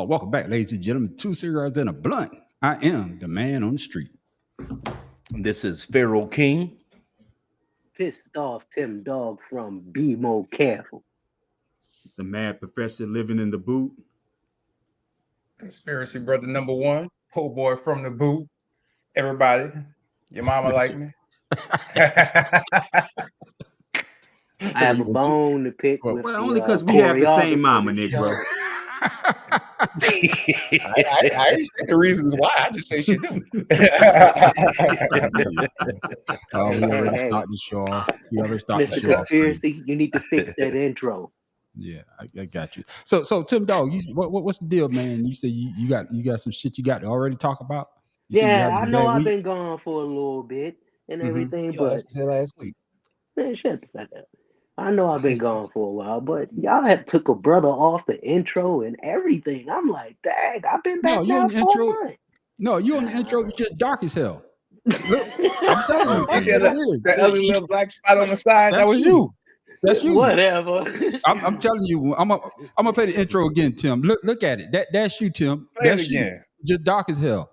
Welcome back, ladies and gentlemen. 2 Cigars and a Blunt. I am the man on the street. This is Pharaoh King. Pissed off Tim Dog from Be More Careful. The mad professor living in the boot. Conspiracy brother number one. Po boy from the boot. Everybody, your mama like me. I have a bone to pick with. Well, only because we have the same mama, Negro. I ain't say the reasons why. I just say she do. We already started the show. We already started the Mr. show. Conspiracy, you need to fix that intro. Yeah, I got you. So Tim Dog, what's the deal, man? You say you got some shit you got to already talk about? Yeah, I know I've been gone for a little bit and everything, but last week. Man, shut the fuck up. I know I've been gone for a while, but y'all have took a brother off the intro and everything. I'm like, dang, I've been back now for a month. No, you on the intro, you just dark as hell. Look, I'm telling you, You see that ugly little black spot on the side? That was you. That's you. Whatever. I'm telling you, I'm gonna play the intro again, Tim. Look at it. That's you, Tim. Play That's it again. You. Just dark as hell.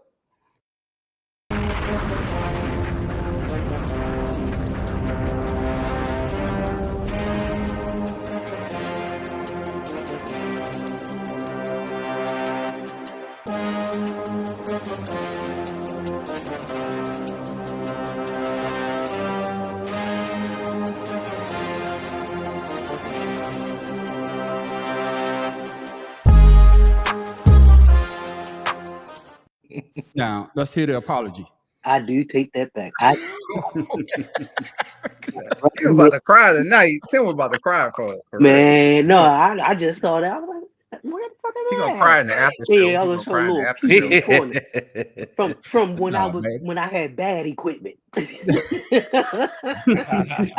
Now, let's hear the apology. I do take that back. Tim was about to cry tonight. Tim was about to cry for man, no, I just saw that. I was like, where the fuck he is gonna that? cry in the after show. Yeah, I was so little piece in the corner. From when when I had bad equipment. I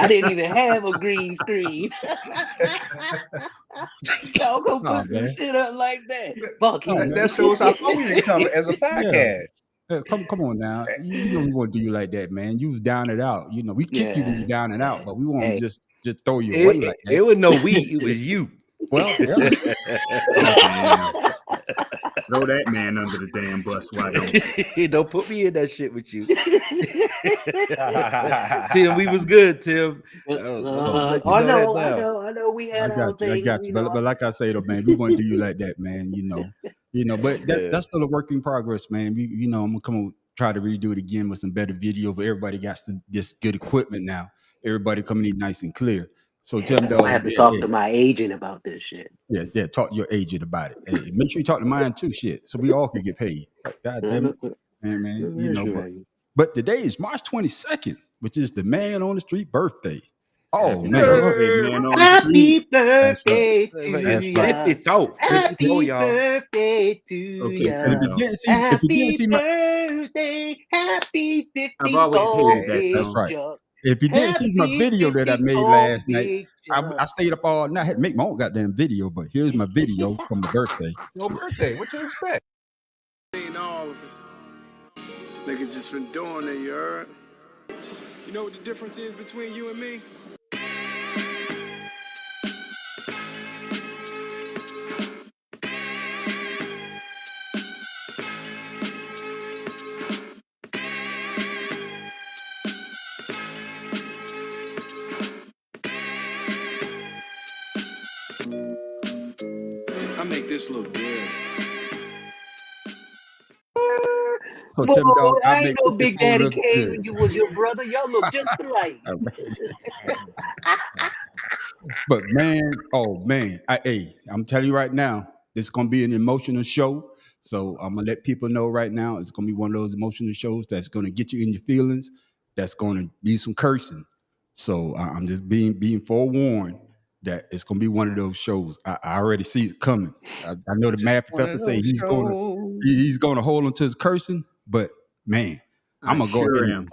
didn't even have a green screen. Y'all gonna put some shit up like that. Fuck you. That shows how far we come as a podcast. Yeah. Come on now. You know we won't do you like that, man. You was down and out. You know, we kick you when you down and out, but we won't just throw you away like that. It was no we, it was you. Well, yeah. Throw that man under the damn bus. Why don't you? Don't put me in that shit with you. Tim, we was good, Tim. I know. We had I got you. But like I say though, man, we won't do you like that, man. You know. But that's still a work in progress, man. I'm gonna come on, try to redo it again with some better video. But everybody got this good equipment now. Everybody coming in nice and clear. So Tim Dog, I have to talk to my agent about this shit. Yeah, talk to your agent about it. Hey, make sure you talk to mine too, shit, so we all can get paid. God damn it, man. But today is March 22nd, which is the man on the street birthday. Oh man! Happy birthday to you! Happy birthday to you! Happy 50th I've always hated that. That's right. If you didn't see my video that I made last night, I stayed up all night. I had to make my own goddamn video, but here's my video from the birthday. Your birthday, what you expect? Ain't all of it. Nigga just been doing it, you heard? You know what the difference is between you and me? I make this look good. So Tim Dog, I ain't no Big Daddy Kane when you was your brother. Y'all look just alike. But man, I'm telling you right now, this is gonna be an emotional show. So I'm gonna let people know right now, it's gonna be one of those emotional shows that's gonna get you in your feelings. That's gonna be some cursing. So I'm just being forewarned that it's gonna be one of those shows. I already see it coming. I know the mad professor say he's gonna hold on to his cursing, but man, I'm gonna go ahead.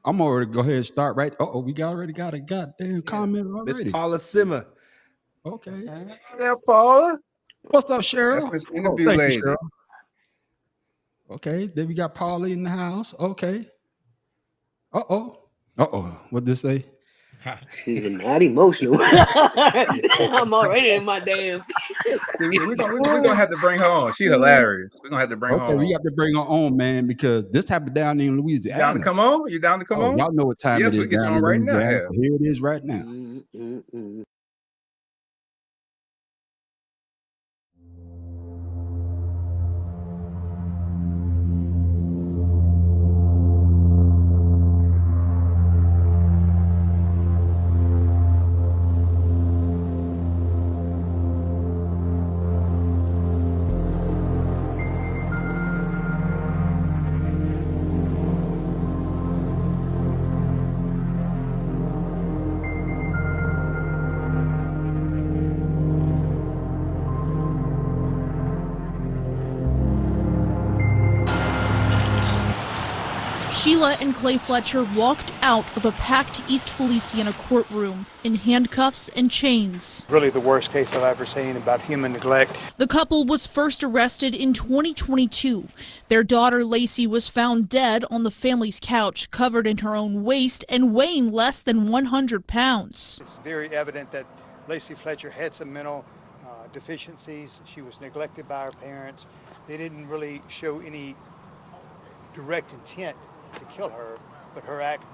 I'm gonna go ahead and start right. We already got a goddamn comment already. Miss Paula Simmer. Okay. Yeah, Paula. What's up, Cheryl? That's Miss Interview Lady. Cheryl. Okay, then we got Paula in the house. Okay. What did this say? She's not emotional. I'm already in my damn. See, we're gonna have to bring her on. She's hilarious. We're gonna have to bring her Okay, on. we got to bring her on, man, because this happened down in You Louisiana. down to come on? You down to come Oh, on? y'all know what time Yes, it we is get you down on in right now. Louisiana. Yeah. So here it is right now. Sheila and Clay Fletcher walked out of a packed East Feliciana courtroom in handcuffs and chains. Really the worst case I've ever seen about human neglect. The couple was first arrested in 2022. Their daughter Lacey was found dead on the family's couch, covered in her own waste and weighing less than 100 pounds. It's very evident that Lacey Fletcher had some mental deficiencies. She was neglected by her parents. They didn't really show any direct intent to kill her, but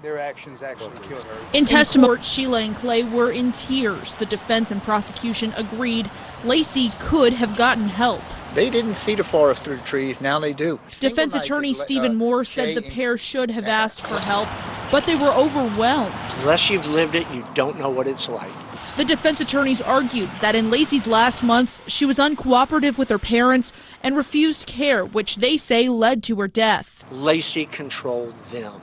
their actions actually killed her. In testimony, Sheila and Clay were in tears. The defense and prosecution agreed Lacey could have gotten help. They didn't see the forest through the trees, now they do. Defense attorney Stephen Moore said the pair should have asked for help, but they were overwhelmed. Unless you've lived it, you don't know what it's like. The defense attorneys argued that in Lacey's last months, she was uncooperative with her parents and refused care, which they say led to her death. Lacey controlled them.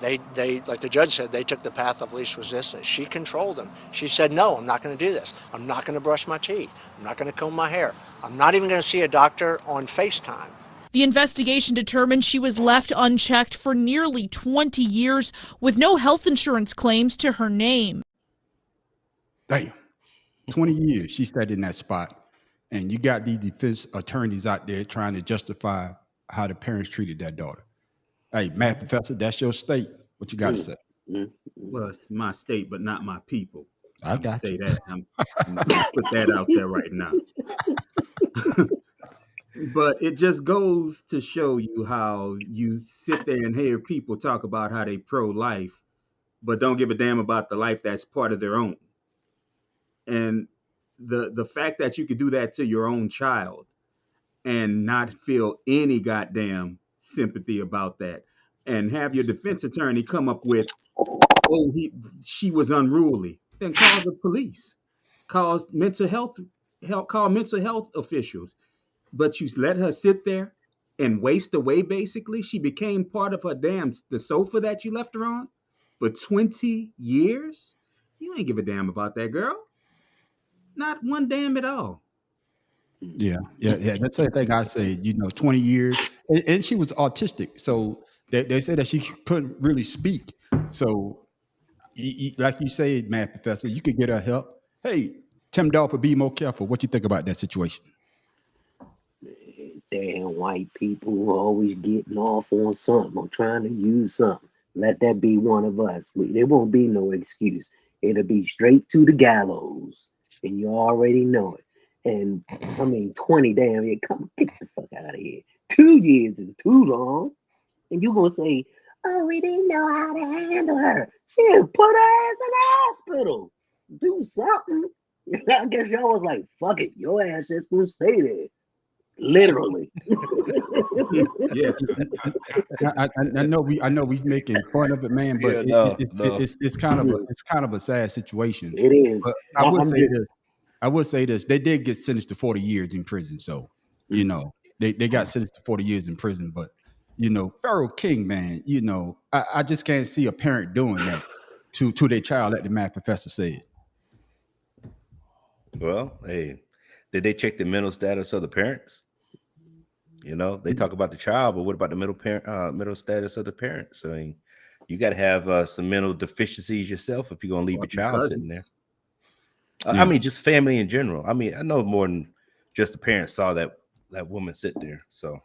They, like the judge said, they took the path of least resistance. She controlled them. She said, no, I'm not going to do this. I'm not going to brush my teeth. I'm not going to comb my hair. I'm not even going to see a doctor on FaceTime. The investigation determined she was left unchecked for nearly 20 years with no health insurance claims to her name. Damn. 20 years she stayed in that spot. And you got these defense attorneys out there trying to justify how the parents treated that daughter. Hey, Matt Professor, that's your state. What you got to say? Well, it's my state, but not my people. I got say you. that. I'm gonna put that out there right now. But it just goes to show you how you sit there and hear people talk about how they pro-life, but don't give a damn about the life that's part of their own. And the fact that you could do that to your own child and not feel any goddamn sympathy about that, and have your defense attorney come up with, oh, she was unruly, then call the police, call mental health officials. But you let her sit there and waste away. Basically, she became part of the sofa that you left her on for 20 years. You ain't give a damn about that girl. Not one damn at all. Yeah. That's the thing I say, 20 years. And she was autistic. So they say that she couldn't really speak. So, like you said, Matt Professor, you could get her help. Hey, Tim Dolphin, be more careful. What you think about that situation? Damn white people who are always getting off on something or trying to use something. Let that be one of us. There won't be no excuse. It'll be straight to the gallows. And you already know it. And 20 damn years. Come get the fuck out of here. 2 years is too long. And you gonna say, oh, we didn't know how to handle her. Shit, put her ass in the hospital. Do something. I guess y'all was like, fuck it, your ass just gonna stay there. Literally. Yeah, I know we making fun of it, man, but it's kind of a sad situation. It is. But I would say this. They did get sentenced to 40 years in prison, so they got sentenced to 40 years in prison. But Pharaoh King, man, I just can't see a parent doing that to their child, like the math professor said. Well, hey, did they check the mental status of the parents? They talk about the child, but what about the mental status of the parents? I mean, you got to have some mental deficiencies yourself if you're going to leave your child sitting there. I mean, just family in general. I mean, I know more than just the parents saw that woman sit there. So,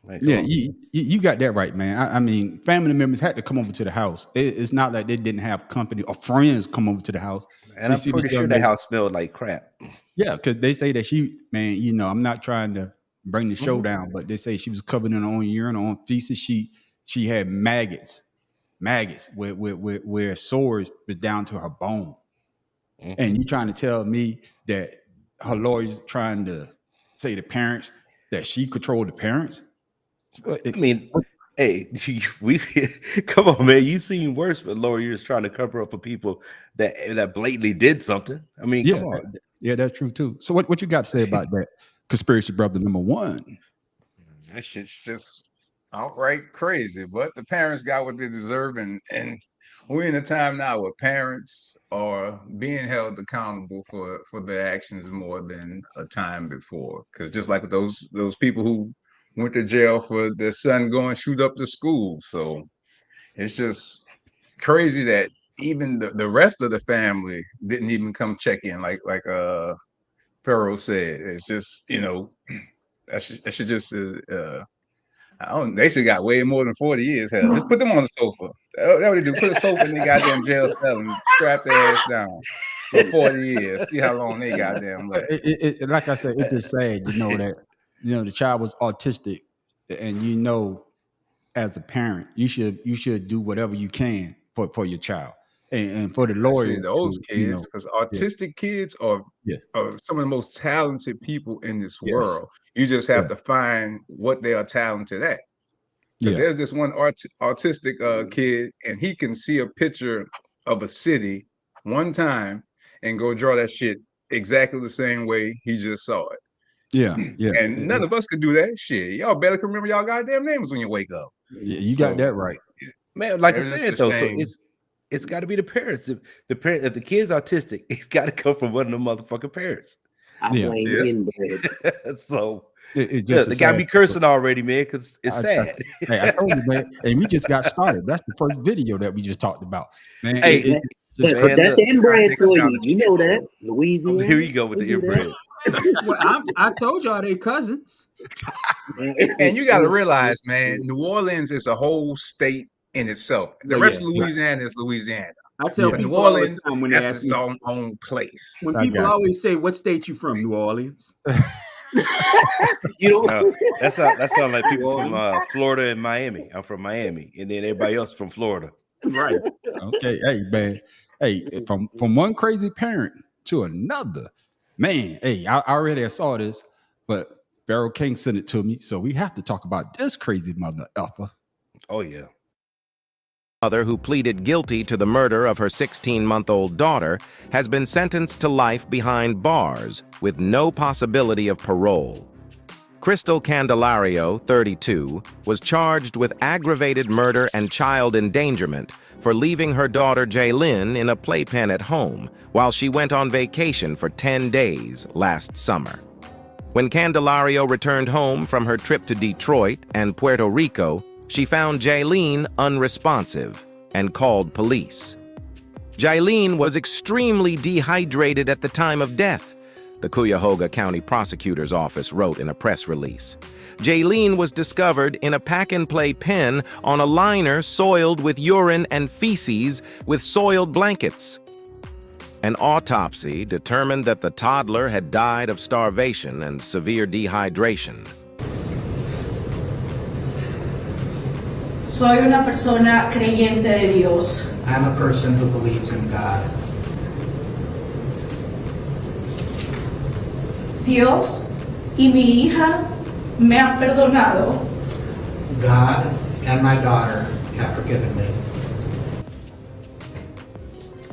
Like, Yeah, come on. you got that right, man. I mean, family members had to come over to the house. It's not like they didn't have company or friends come over to the house. And We I'm see this pretty sure young that lady. house smelled like crap. Yeah, because they say that she, man, I'm not trying to bring the show Mhm. down, but they say she was covered in her own urine, her own feces. She had maggots where sores was down to her bone. And you trying to tell me that her lawyer's trying to say the parents that she controlled the parents? I mean, hey, we come on, man. You seen worse with lawyers trying to cover up for people that blatantly did something. I mean, Yeah, come on. yeah, that's true too. So what you got to say about that conspiracy brother number one? That shit's just outright crazy. But the parents got what they deserve, and we're in a time now where parents are being held accountable for their actions more than a time before. Because just like those people who went to jail for their son going shoot up the school, so it's just crazy that even the rest of the family didn't even come check in, like Pharaoh said. It's just that should just I don't. They should got way more than 40 years. Hell, just put them on the sofa. That's what they do. Put a sofa in their goddamn jail cell and strap their ass down for 40 years. See how long they goddamn last. Like I said, it's just sad, that the child was autistic, and as a parent, you should do whatever you can for your child, and for the lawyer Especially those to kids, because yeah, autistic kids yes, are some of the most talented people in this yes, world. You just yeah, have to find what they are talented at. Because yeah, there's this one autistic kid, and he can see a picture of a city one time and go draw that shit exactly the same way he just saw it. yeah, yeah, And none of us could do that shit. Y'all better can remember y'all goddamn names when you wake up. yeah, you got So that right. Man, like I it's just said a though, so shame. it's got to be the parents. If the kid's autistic, it's got to come from one of the motherfucking parents. I Yeah, blame Yeah. inbred. So it's yeah, just a they gotta sad. be cursing already, man, because it's sad. Hey, I told you, man, and we just got started. That's the first video that we just talked about, man. Hey, That, It's just but man, that's look, Trying to inbred take us for down you. the You shit know that. hole. here Louisiana, you go with they the do that. inbred. Well, I told y'all they cousins. And you got to realize, man, New Orleans is a whole state in itself. The Well, rest yeah. of Louisiana is Louisiana. I tell Yeah, But New people all the Orleans, time when they that's ask its me, own place. when I people got always say, "What state you from?" New Orleans. You know, No, that sound like New people from Orleans. Florida and Miami. I'm from Miami, and then everybody else from Florida. Right. okay. Hey, man. Hey, from one crazy parent to another, man. Hey, I already saw this, but Pharaoh King sent it to me, so we have to talk about this crazy mother effer. Oh yeah. Mother who pleaded guilty to the murder of her 16-month-old daughter has been sentenced to life behind bars with no possibility of parole. Crystal Candelario, 32, was charged with aggravated murder and child endangerment for leaving her daughter Jaylyn in a playpen at home while she went on vacation for 10 days last summer. When Candelario returned home from her trip to Detroit and Puerto Rico, she found Jaylyn unresponsive and called police. Jaylyn was extremely dehydrated at the time of death, the Cuyahoga County Prosecutor's Office wrote in a press release. Jaylyn was discovered in a pack-and-play pen on a liner soiled with urine and feces with soiled blankets. An autopsy determined that the toddler had died of starvation and severe dehydration. Soy una persona creyente de Dios. I'm a person who believes in God. Dios y mi hija me han perdonado. God and my daughter have forgiven me.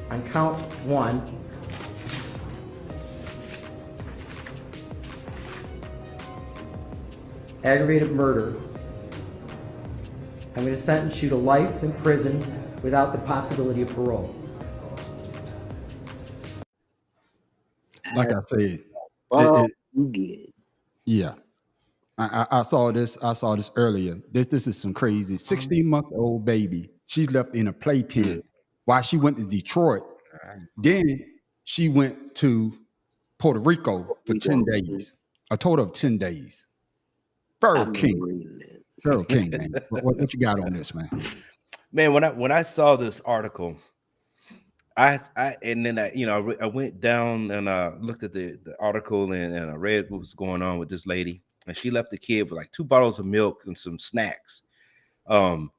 On count one, aggravated murder, I'm going to sentence you to life in prison without the possibility of parole. Like I said, you get. yeah. I saw this. I saw this earlier. This is some crazy. 16-month-old baby. She's left in a playpen while she went to Detroit. Then she went to Puerto Rico for 10 days. A total of 10 days. Pharaoh King. Cheryl King, man. What you got on this, man? Man, when I saw this article, I went down and looked at the article and I read what was going on with this lady, and she left the kid with like 2 bottles of milk and some snacks. And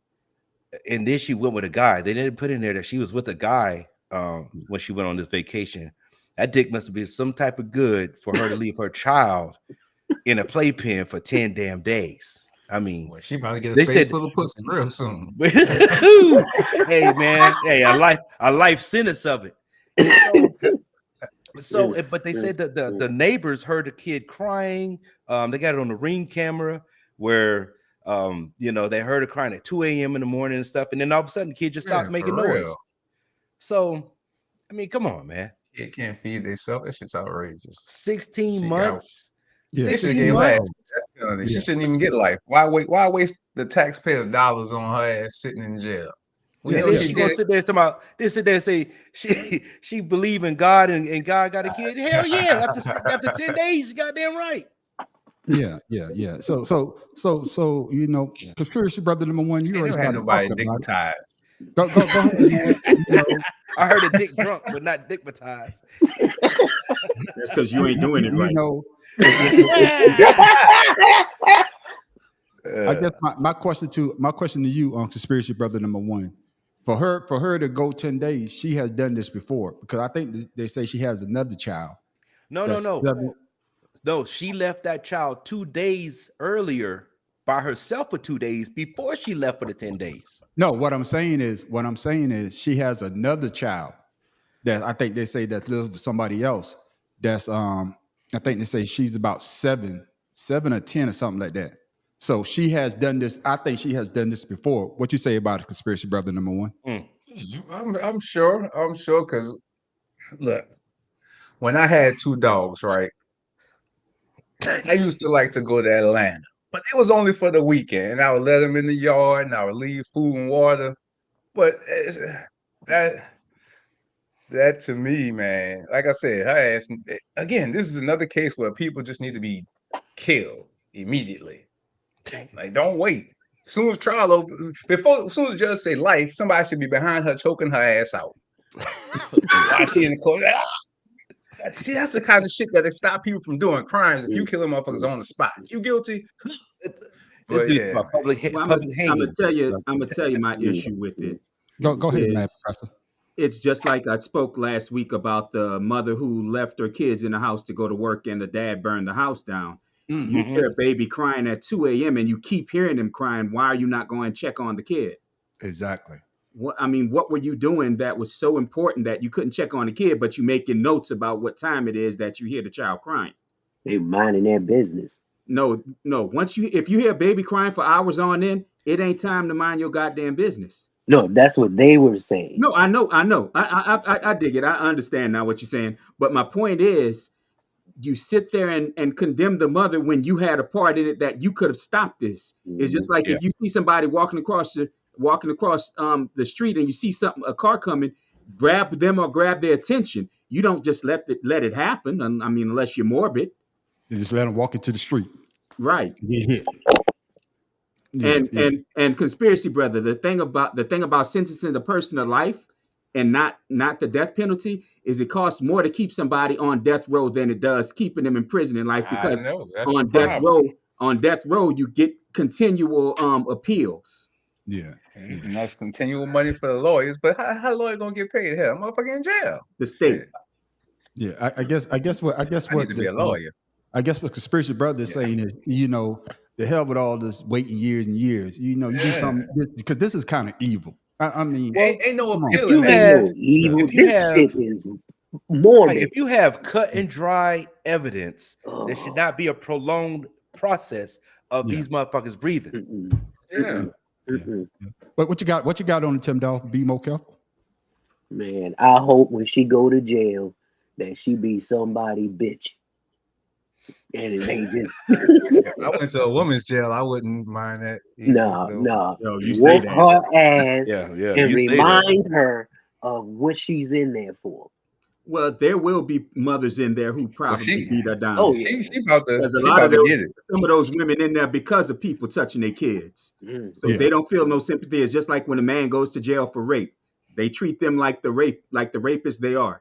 then she went with a guy. They didn't put in there that she was with a guy when she went on this vacation. That dick must have been some type of good for her to leave her child in a playpen for 10 damn days. I mean, Well, she about to get a they face said, full of pussy real soon. hey man, hey, a life sentence of it. But they said that the neighbors heard the kid crying. They got it on the Ring camera where they heard her crying at 2 a.m. in the morning and stuff, and then all of a sudden the kid just stopped making noise. So, I mean, come on, man. Kid can't feed themselves. That shit's outrageous. 16 months. Yeah, 16 months. She shouldn't even get life. Why waste the taxpayers' dollars on her ass sitting in jail? She gonna sit there and say she believe in God and God got a kid. Hell yeah! After 10 days, you goddamn right. Yeah. So conspiracy brother number one, you already started nobody talking about dignitized. it. Go ahead, man. I heard a dick drunk, but not dickmatized. That's because you ain't doing it right. I guess my question to you on conspiracy brother number one, for her to go 10 days, she has done this before, because I think they say she has another child. No, she left that child 2 days earlier by herself for 2 days before she left for the 10 days. No, what I'm saying is she has another child that I think they say that lives with somebody else. That's I think they say she's about 7 or 10 or something like that. So she has done this. I think she has done this before. What you say about it, conspiracy brother number one? I'm sure because look, when I had 2 dogs, right, I used to like to go to Atlanta, but it was only for the weekend. And I would let them in the yard and I would leave food and water. But that to me, man, like I said, her ass, again, this is another case where people just need to be killed immediately. Like, don't wait. As soon as trial over, as soon as the judge say life, somebody should be behind her choking her ass out. While she in the court. See, that's the kind of shit that stop people from doing crimes. If you kill them motherfuckers on the spot, you guilty. But yeah, I'm gonna tell you my issue with it. Go ahead, man, Professor. It's just like I spoke last week about the mother who left her kids in the house to go to work and the dad burned the house down. Mm-hmm. You hear a baby crying at 2 a.m. and you keep hearing them crying. Why are you not going to check on the kid? Exactly. What were you doing that was so important that you couldn't check on the kid, but you making notes about what time it is that you hear the child crying? They minding their business. No. If you hear a baby crying for hours on end, it ain't time to mind your goddamn business. No, that's what they were saying. No, I know. I dig it. I understand now what you're saying. But my point is, you sit there and condemn the mother when you had a part in it that you could have stopped this. It's just like if you see somebody walking across the street and you see a car coming, grab them or grab their attention. You don't just let it happen. I mean, unless you're morbid. You just let them walk into the street. Right. Get hit. And conspiracy brother, the thing about sentencing a person to life and not the death penalty is it costs more to keep somebody on death row than it does keeping them in prison in life, because on death row you get continual appeals. Yeah. And that's continual money for the lawyers, but how lawyer gonna get paid? Hell, motherfucker in jail. The state. Yeah, I guess what need to be a lawyer. I guess what conspiracy brother is saying is, the hell with all this waiting years and years. You do something because this is kind of evil. I mean, ain't no appeal. Shit is morbid. If you have cut and dry evidence, there should not be a prolonged process of these motherfuckers breathing. Yeah. But what you got on Tim Dolph? Be more careful. Man, I hope when she go to jail that she be somebody bitch. And it ain't just if I went to a woman's jail, I wouldn't mind that. No. You say Whoop that. her ass Yeah. and remind her of what she's in there for. Well, there will be mothers in there who Well, probably beat her down. Oh yeah. There's a she lot about of to those, get it. some of those women in there because of people touching their kids. So Yeah. they don't feel no sympathy. It's just like when a man goes to jail for rape. They treat them like the rapists they are.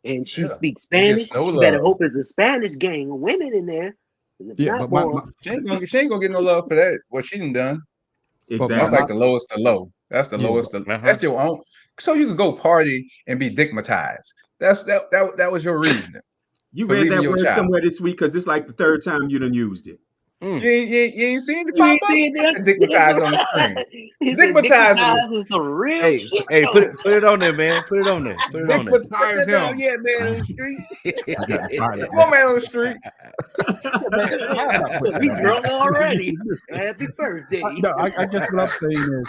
And she Yeah. speaks They get Spanish. no You better love. hope it's a Spanish gang of women in there. 'Cause if Yeah, not, but boy, She ain't gonna get no love for that. What she done. but That's Exactly. like the lowest of low. That's the yeah, lowest. Uh-huh. That's your own. So you could go party and be digmatized. That was your reasoning You for read leaving that your word child. somewhere this week because this is like the third time you done used it. You ain't seen it you pop ain't up? seeing that? Digmatized on the screen. He said Digmatize him. digmatized is some real Hey, shit. hey, Though. put it on there, man. Put it on there. Put it on there. Put Digmatize that down, him. yeah, man, on the street. I got to find it. Come on, man, on the street. Yeah, man, how about put We that on? drunk already. Happy birthday. No, I guess what I'm saying is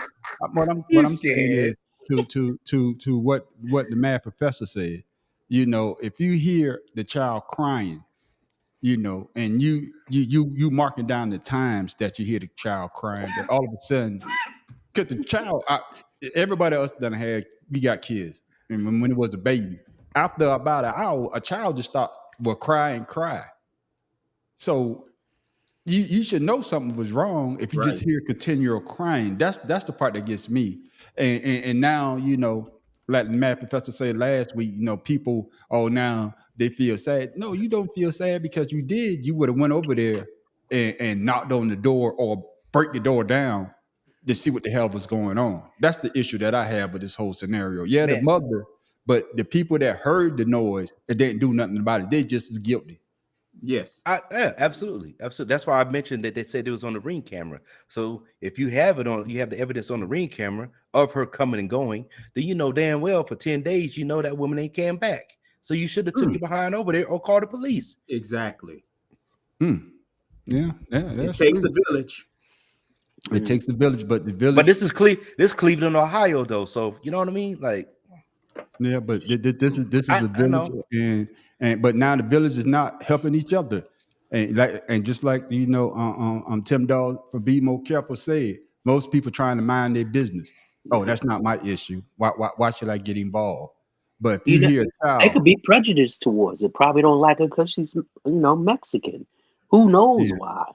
what He's I'm saying is scared. to what the math professor said. You know, if you hear the child crying, you know, and you marking down the times that you hear the child crying, that all of a sudden, because the child, everybody else done had, we got kids, and when it was a baby, after about an hour, a child just will cry and cry. So you should know something was wrong if you Right. just hear continual crying. That's the part that gets me. And now, you know, like the math professor said last week, you know, people, oh, now they feel sad. No, you don't feel sad because you would have went over there and knocked on the door or break the door down to see what the hell was going on. That's the issue that I have with this whole scenario. Yeah, the Man, mother, but the people that heard the noise and didn't do nothing about it, they just as guilty. Yes. Yeah, absolutely. That's why I mentioned that they said it was on the Ring camera. So if you have it on, you have the evidence on the Ring camera of her coming and going, then you know damn well for 10 days, you know that woman ain't came back. So you should have took it behind over there or called the police. Exactly. Yeah, It that's takes true. a village. It takes a village, but the But village, this is Cleveland, Ohio, though. So you know what I mean? Like, yeah, but this is a I village, know. and but now the village is not helping each other, and just like you know, Tim Dawes from Be More Careful said, most people trying to mind their business. Oh, that's not my issue. Why should I get involved? But if you You know, hear a they child, could be prejudiced towards it. Probably don't like her because she's, Mexican. Who knows yeah, why?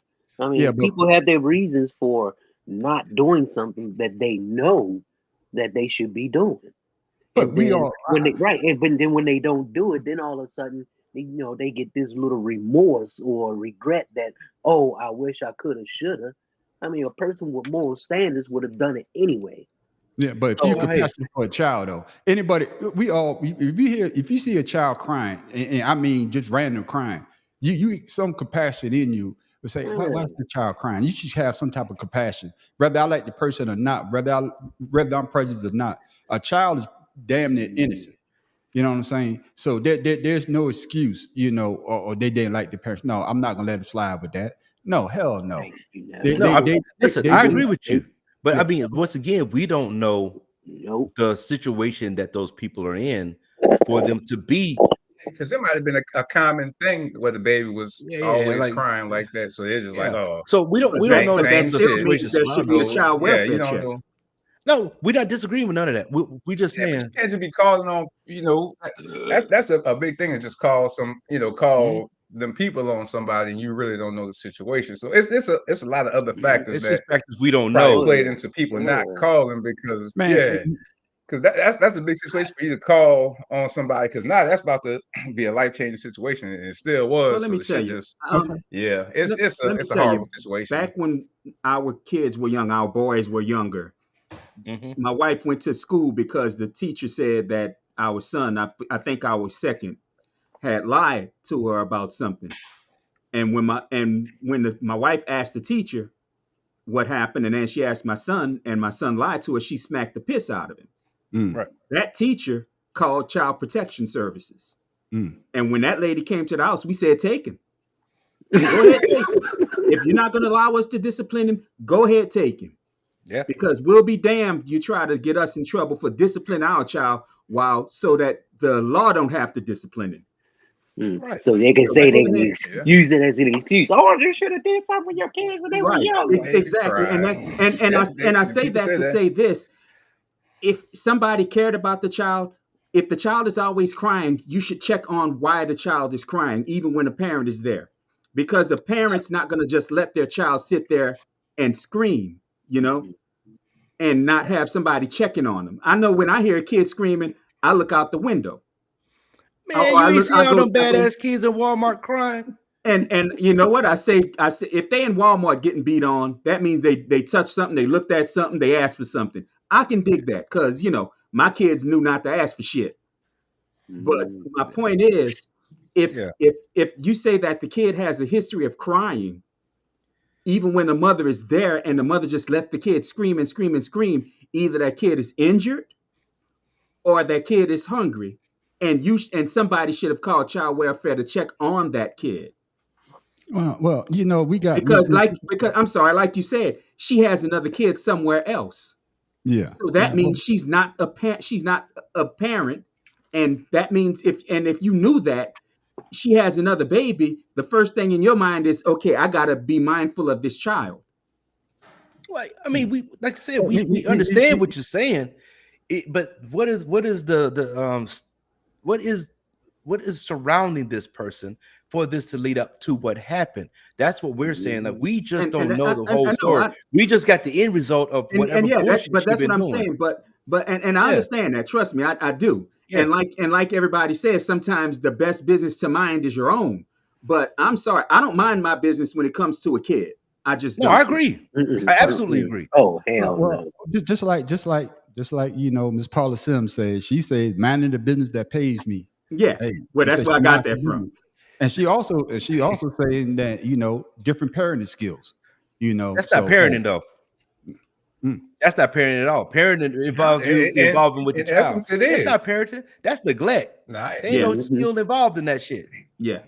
I yeah, mean, people have their reasons for not doing something that they know that they should be doing. but And we then all, when they right, and then when they don't do it, then all of a sudden, they get this little remorse or regret that, oh, I wish I could have, should have. I mean, a person with moral standards would have done it anyway. yeah, but if you're So Right. compassionate for a child, though, anybody, if you see a child crying, and I mean just random crying, you some compassion in you will say, why is the child crying? You should have some type of compassion, whether I like the person or not, whether I'm prejudiced or not. A child is damn near innocent. You know what I'm saying? So there's no excuse, you know, or they didn't like the parents. No, I'm not gonna let them slide with that. No, hell no. No, listen, I agree with you. But yeah. I mean, once again, we don't know Nope. the situation that those people are in for them to be. Because it might have been a common thing where the baby was Yeah, always like, crying like that. So they're just like, oh, So we don't know But that that same that's the still shit. situation means there should be a surrounding it. So child yeah, you welfare don't check. know. No, we're not disagreeing with none of that. We just Yeah, but you saying can't just be calling on, that's a big thing to just call call them people on somebody and you really don't know the situation. So it's a lot of other factors it's that just factors we don't probably know. played into people not calling because Man, because that's a big situation for you to call on somebody because now that's about to be a life-changing situation and it still Well, was. let So me the tell shit you. just Let me it's a tell horrible you. situation. Back when our kids were young, our boys were younger. My wife went to school because the teacher said that our son, I think our second, had lied to her about something. And when my wife asked the teacher what happened, and then she asked my son, and my son lied to her, she smacked the piss out of him. Right. That teacher called Child Protection Services. Mm. And when that lady came to the house, we said, take him. Go ahead, take him. If you're not going to allow us to discipline him, go ahead, take him. Yeah. Because we'll be damned you try to get us in trouble for disciplining our child so that the law don't have to discipline him. Right. So they can So say go they can ahead. use it as an excuse. Oh, you should have did something with your kids when they were Right. young. Exactly. And I say People that say to that. say this. If somebody cared about the child, if the child is always crying, you should check on why the child is crying, even when a parent is there, because the parent's not going to just let their child sit there and scream, and not have somebody checking on them. I know when I hear a kid screaming, I look out the window. Man, you ain't seen all them badass kids in Walmart crying. And you know what I say? If they in Walmart getting beat on, that means they touched something, they looked at something, they asked for something. I can dig that because my kids knew not to ask for shit. But my point is, if you say that the kid has a history of crying, even when the mother is there and the mother just let the kid scream and scream and scream, either that kid is injured or that kid is hungry, and somebody should have called child welfare to check on that kid. Well, we got because I'm sorry, like you said, she has another kid somewhere else. Yeah. So that means she's not a parent, and that means if you knew that she has another baby, the first thing in your mind is, okay, I gotta be mindful of this child. Like, I mean, we like I said, we understand what you're saying, but what is surrounding this person for this to lead up to what happened? That's what we're saying. Like, we just don't know the whole story. We just got the end result of whatever bullshit but that's you've what been I'm doing. saying. But I understand that. Trust me, I do. Yeah. And like everybody says, sometimes the best business to mind is your own. But I'm sorry, I don't mind my business when it comes to a kid. I just don't. I agree. I absolutely agree. Oh, hell no. Just like Miss Paula Sims says, she says, minding the business that pays me. Yeah. Hey, well, that's where I got that from. And she also saying that, different parenting skills. That's not parenting though. That's not parenting at all. Parenting involves you involving with the child. Essence, it is. It's not parenting. That's neglect. There ain't no skill involved in that shit. Yeah.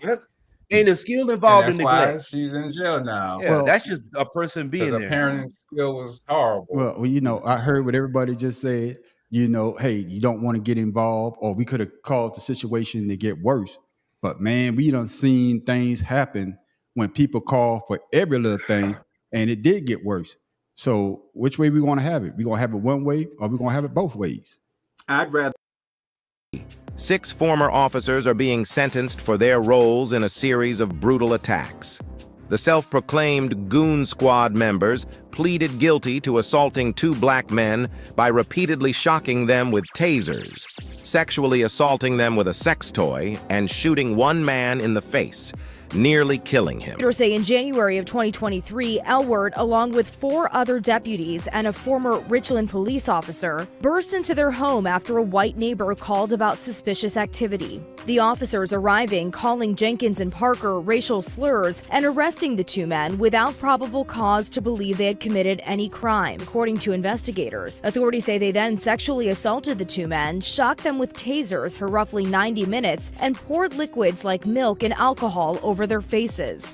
Ain't a skill involved and in that's neglect. why she's in jail now. Yeah, that's just a person being there. Because her parenting skill was horrible. Well, I heard what everybody just said. Hey, you don't want to get involved, or we could have caused the situation to get worse. But man, we done seen things happen when people call for every little thing, and it did get worse. So which way we want to have it? We gonna have it one way, or we gonna have it both ways? I'd rather. 6 former officers are being sentenced for their roles in a series of brutal attacks. The self-proclaimed goon squad members pleaded guilty to assaulting 2 black men by repeatedly shocking them with tasers, sexually assaulting them with a sex toy, and shooting one man in the face, nearly killing him. Prosecutors say in January of 2023, Elward, along with 4 other deputies and a former Richland police officer, burst into their home after a white neighbor called about suspicious activity. The officers arriving, calling Jenkins and Parker racial slurs, and arresting the 2 men without probable cause to believe they had committed any crime, according to investigators. Authorities say they then sexually assaulted the 2 men, shocked them with tasers for roughly 90 minutes, and poured liquids like milk and alcohol over their faces.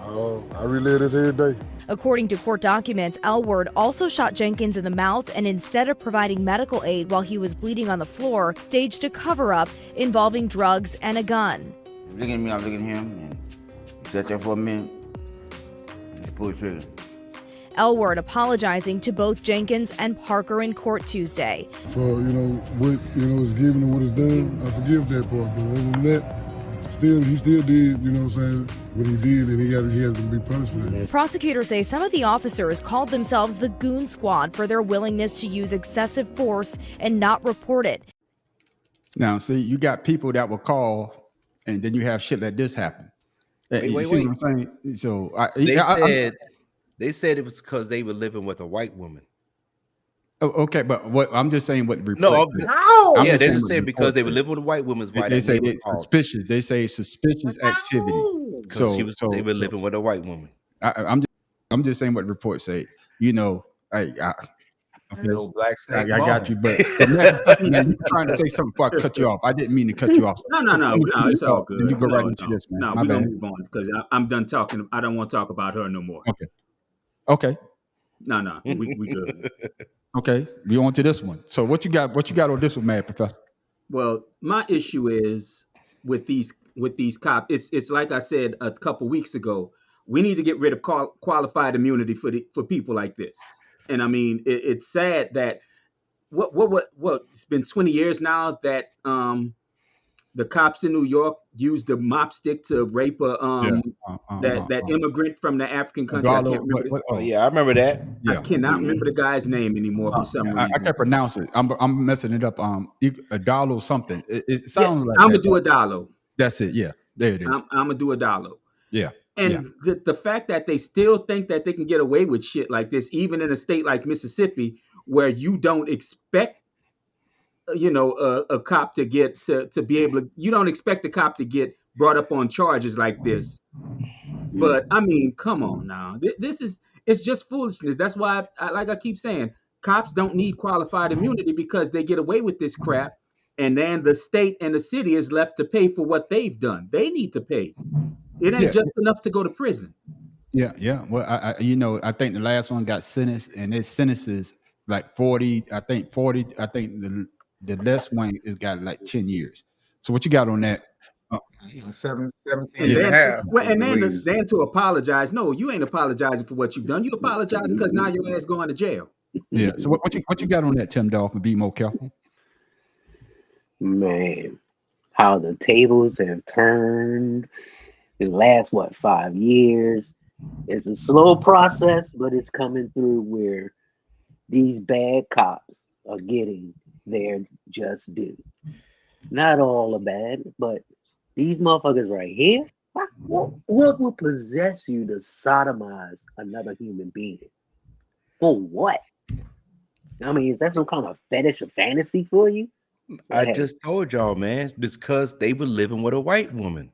I relive this every day. According to court documents, Elward also shot Jenkins in the mouth and, instead of providing medical aid while he was bleeding on the floor, staged a cover-up involving drugs and a gun. Look at me, I look at him, and sat there for a minute, and pull the trigger. Elward apologizing to both Jenkins and Parker in court Tuesday. For, what, is given and what is done, I forgive that part, but other than that, he still did, what he did, and he has to be punished for that. Prosecutors say some of the officers called themselves the Goon Squad for their willingness to use excessive force and not report it. Now, see, you got people that will call, and then you have shit like this happen. Wait. What I'm saying? So they said it was because they were living with a white woman. Oh, okay, but what I'm just saying, what the report? They just said because they were living with a white woman's why they say it's suspicious. They say suspicious activity. So they were living with a white woman. I'm just saying what the report say. I got you, but you're trying to say something before I cut you off. I didn't mean to cut you off. No, it's all good. You go right into this, man. No, we're gonna move on because I'm done talking. I don't want to talk about her no more. Okay. No, we good. Okay, we on to this one. So what you got on this one, man, Professor? Well, my issue is with these cops. It's like I said a couple weeks ago. We need to get rid of qualified immunity for people like this. And I mean, it's sad that what? It's been 20 years now that the cops in New York used a mop stick to rape a Yeah. that immigrant from the African country. I can't Gallo, remember. Oh yeah, I remember that. I yeah. cannot remember the guy's name anymore for some I reason. can't pronounce it. I'm messing it up. Adalo something. It Yeah, sounds like I'm that. gonna do a dollar. That's it. Yeah, there it is. I'm gonna do a dollar. Yeah, yeah, And the fact that they still think that they can get away with shit like this, even in a state like Mississippi, where you don't expect, a cop to get to be able to, you don't expect a cop to get brought up on charges like this. But I mean, come on now, this is it's just foolishness. That's why, like I keep saying, cops don't need qualified immunity because they get away with this crap, and then the state and the city is left to pay for what they've done. They need to pay. It ain't yeah, just enough to go to prison. yeah, yeah. Well, I think the last one got sentenced, and its sentences like 40. I think 40. I think the last one is got like 10 years. So what you got on that? Uh, 17 And and a then, half well, is and the then, latest. then to apologize. No, you ain't apologizing for what you've done. You apologizing because now your ass going to jail. yeah. So what you got on that, Tim Dolphin? Be more careful. Man, how the tables have turned in the last 5 years. It's a slow process, but it's coming through where these bad cops are getting their just due. Not all are bad, but these motherfuckers right here, what will possess you to sodomize another human being? For what? I mean, is that some kind of fetish or fantasy for you? I Hey. just told y'all, man, because they were living with a white woman.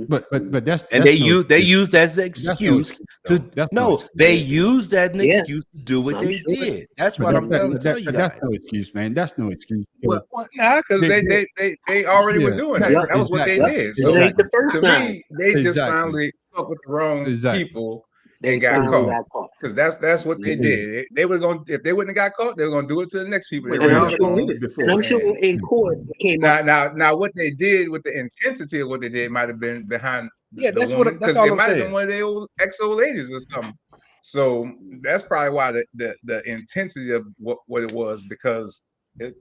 But that's And that's they use that as an excuse to That's no excuse. they use that as an Yeah, excuse to do what I'm they sure. did. That's But what I'm trying to tell you that's guys. no excuse, man. That's no excuse. Well, Nah, because they already were Yeah, doing yeah, that. That was what they exactly, did. It So ain't exactly, the first to time. me, they just exactly, finally stuck with the wrong exactly. people They and got finally caught. got caught. Because that's what they Mhm. did. They were going if they wouldn't have got caught, they were gonna do it to the next people they Well, they ran already up did on. it And before. I'm sure And in court it came up. now what they did with the intensity of what they did might have been behind Yeah, the that's woman, that's because all it I'm might have been saying. one of their old ex-old ladies or something. So that's probably why the intensity of what it was, because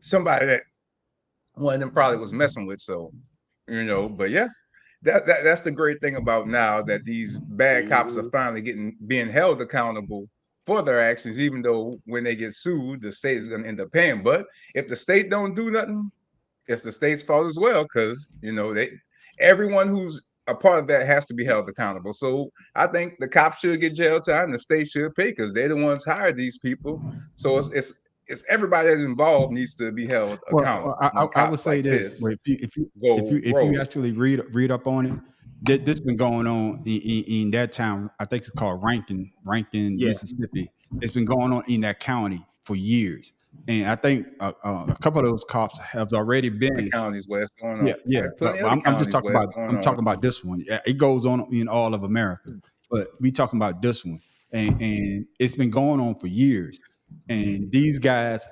somebody that one of them probably was messing with. So, but yeah, that's the great thing about now, that these bad cops are finally being held accountable for their actions, even though when they get sued, the state is going to end up paying. But if the state don't do nothing, it's the state's fault as well, because everyone who's a part of that has to be held accountable. So I think the cops should get jail time, and the state should pay, because they're the ones hired these people. So it's everybody that's involved needs to be held accountable Well, when I would cops say like this: this well, go if you rogue. actually read up on it, this been going on in that town. I think it's called Rankin, Yeah. Mississippi. It's been going on in that county for years, and I think a couple of those cops have already The been. counties where it's going Yeah, on. yeah. There are But plenty of other I'm just counties talking where it's about. going I'm on. talking about this one. Yeah, it goes on in all of America, but we talking about this one, and it's been going on for years, and these guys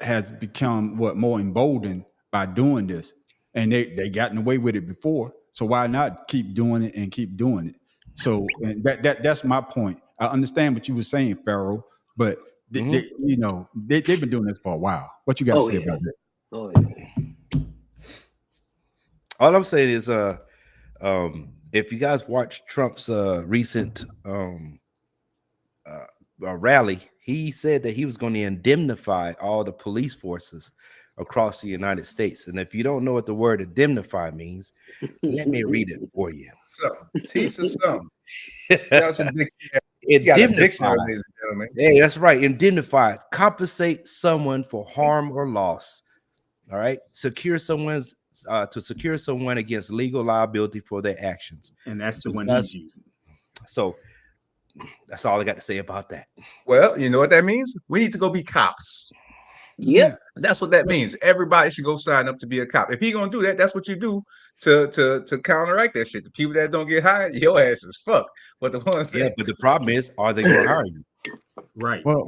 has become more emboldened by doing this, and they gotten away with it before. So why not keep doing it and keep doing it? So and that's my point. I understand what you were saying, Pharaoh, but they've been doing this for a while. What you got to Oh say yeah. about that? Oh yeah. All I'm saying is if you guys watch Trump's recent rally, he said that he was going to indemnify all the police forces across the United States. And if you don't know what the word indemnify means, let me read it for you. So teach us something. Get out your dictionary. You got a Indemnify. dictionary, ladies and gentlemen. Hey, that's right. Indemnify. Compensate someone for harm or loss. All right. Secure someone against legal liability for their actions. And that's So the one guys- he's using. So that's all I got to say about that. Well, you know what that means? We need to go be cops. Yep. That's what that means. Everybody should go sign up to be a cop. If he gonna do that, that's what you do to counteract that shit. The people that don't get hired, your ass is fucked. But the ones that But the problem is, are they going to hire you? Right. Well,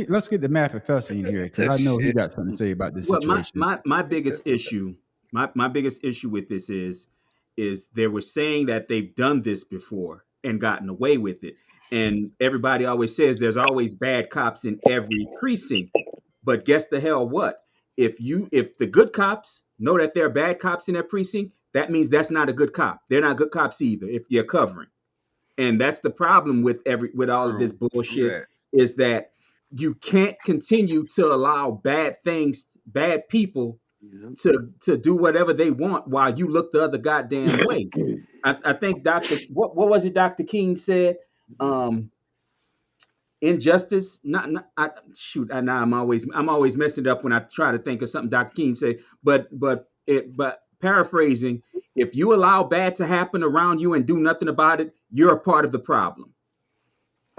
let's get the Matt Professor in here because I know he got something to say about this Well, situation. my biggest issue, my biggest issue with this is they were saying that they've done this before and gotten away with it. And everybody always says there's always bad cops in every precinct. But guess the hell what? If the good cops know that there are bad cops in their precinct, that means that's not a good cop. They're not good cops either if they're covering. And that's the problem with all of this bullshit is that you can't continue to allow bad people to do whatever they want while you look the other goddamn way. I think what was it Dr. King said? Injustice, I'm always messing it up when I try to think of something Dr. King said, but paraphrasing, if you allow bad to happen around you and do nothing about it, you're a part of the problem.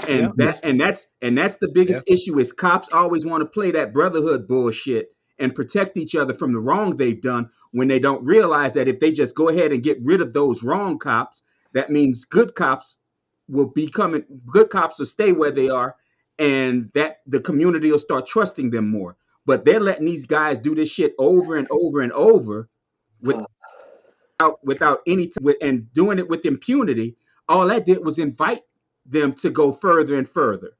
And that's the biggest issue is cops always want to play that brotherhood bullshit and protect each other from the wrong they've done when they don't realize that if they just go ahead and get rid of those wrong cops, that means good cops will stay where they are, and that the community will start trusting them more. But they're letting these guys do this shit over and over and over without any time and doing it with impunity. All that did was invite them to go further and further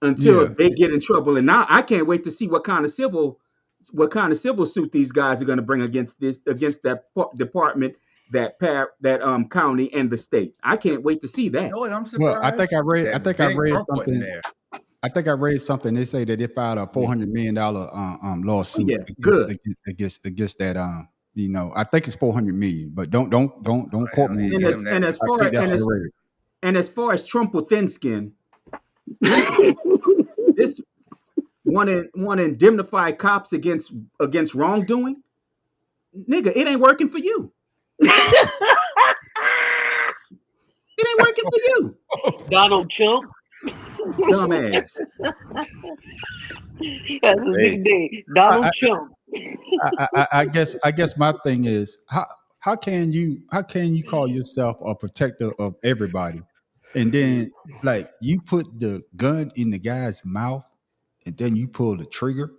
until they get in trouble. And now I can't wait to see what kind of civil suit these guys are going to bring against that department, that county, and the state. I can't wait to see that. You know what, I'm surprised. Well, I think I read something. They say that they filed a $400 million lawsuit against that. I think it's $400 million, but don't quote me. And as far as Trump with thin skin, this want to indemnify cops against wrongdoing, nigga, it ain't working for you. It ain't working for you. Donald Trump. Dumbass. That's his nickname. Donald Trump. I guess my thing is how can you call yourself a protector of everybody, and then like you put the gun in the guy's mouth, and then you pull the trigger,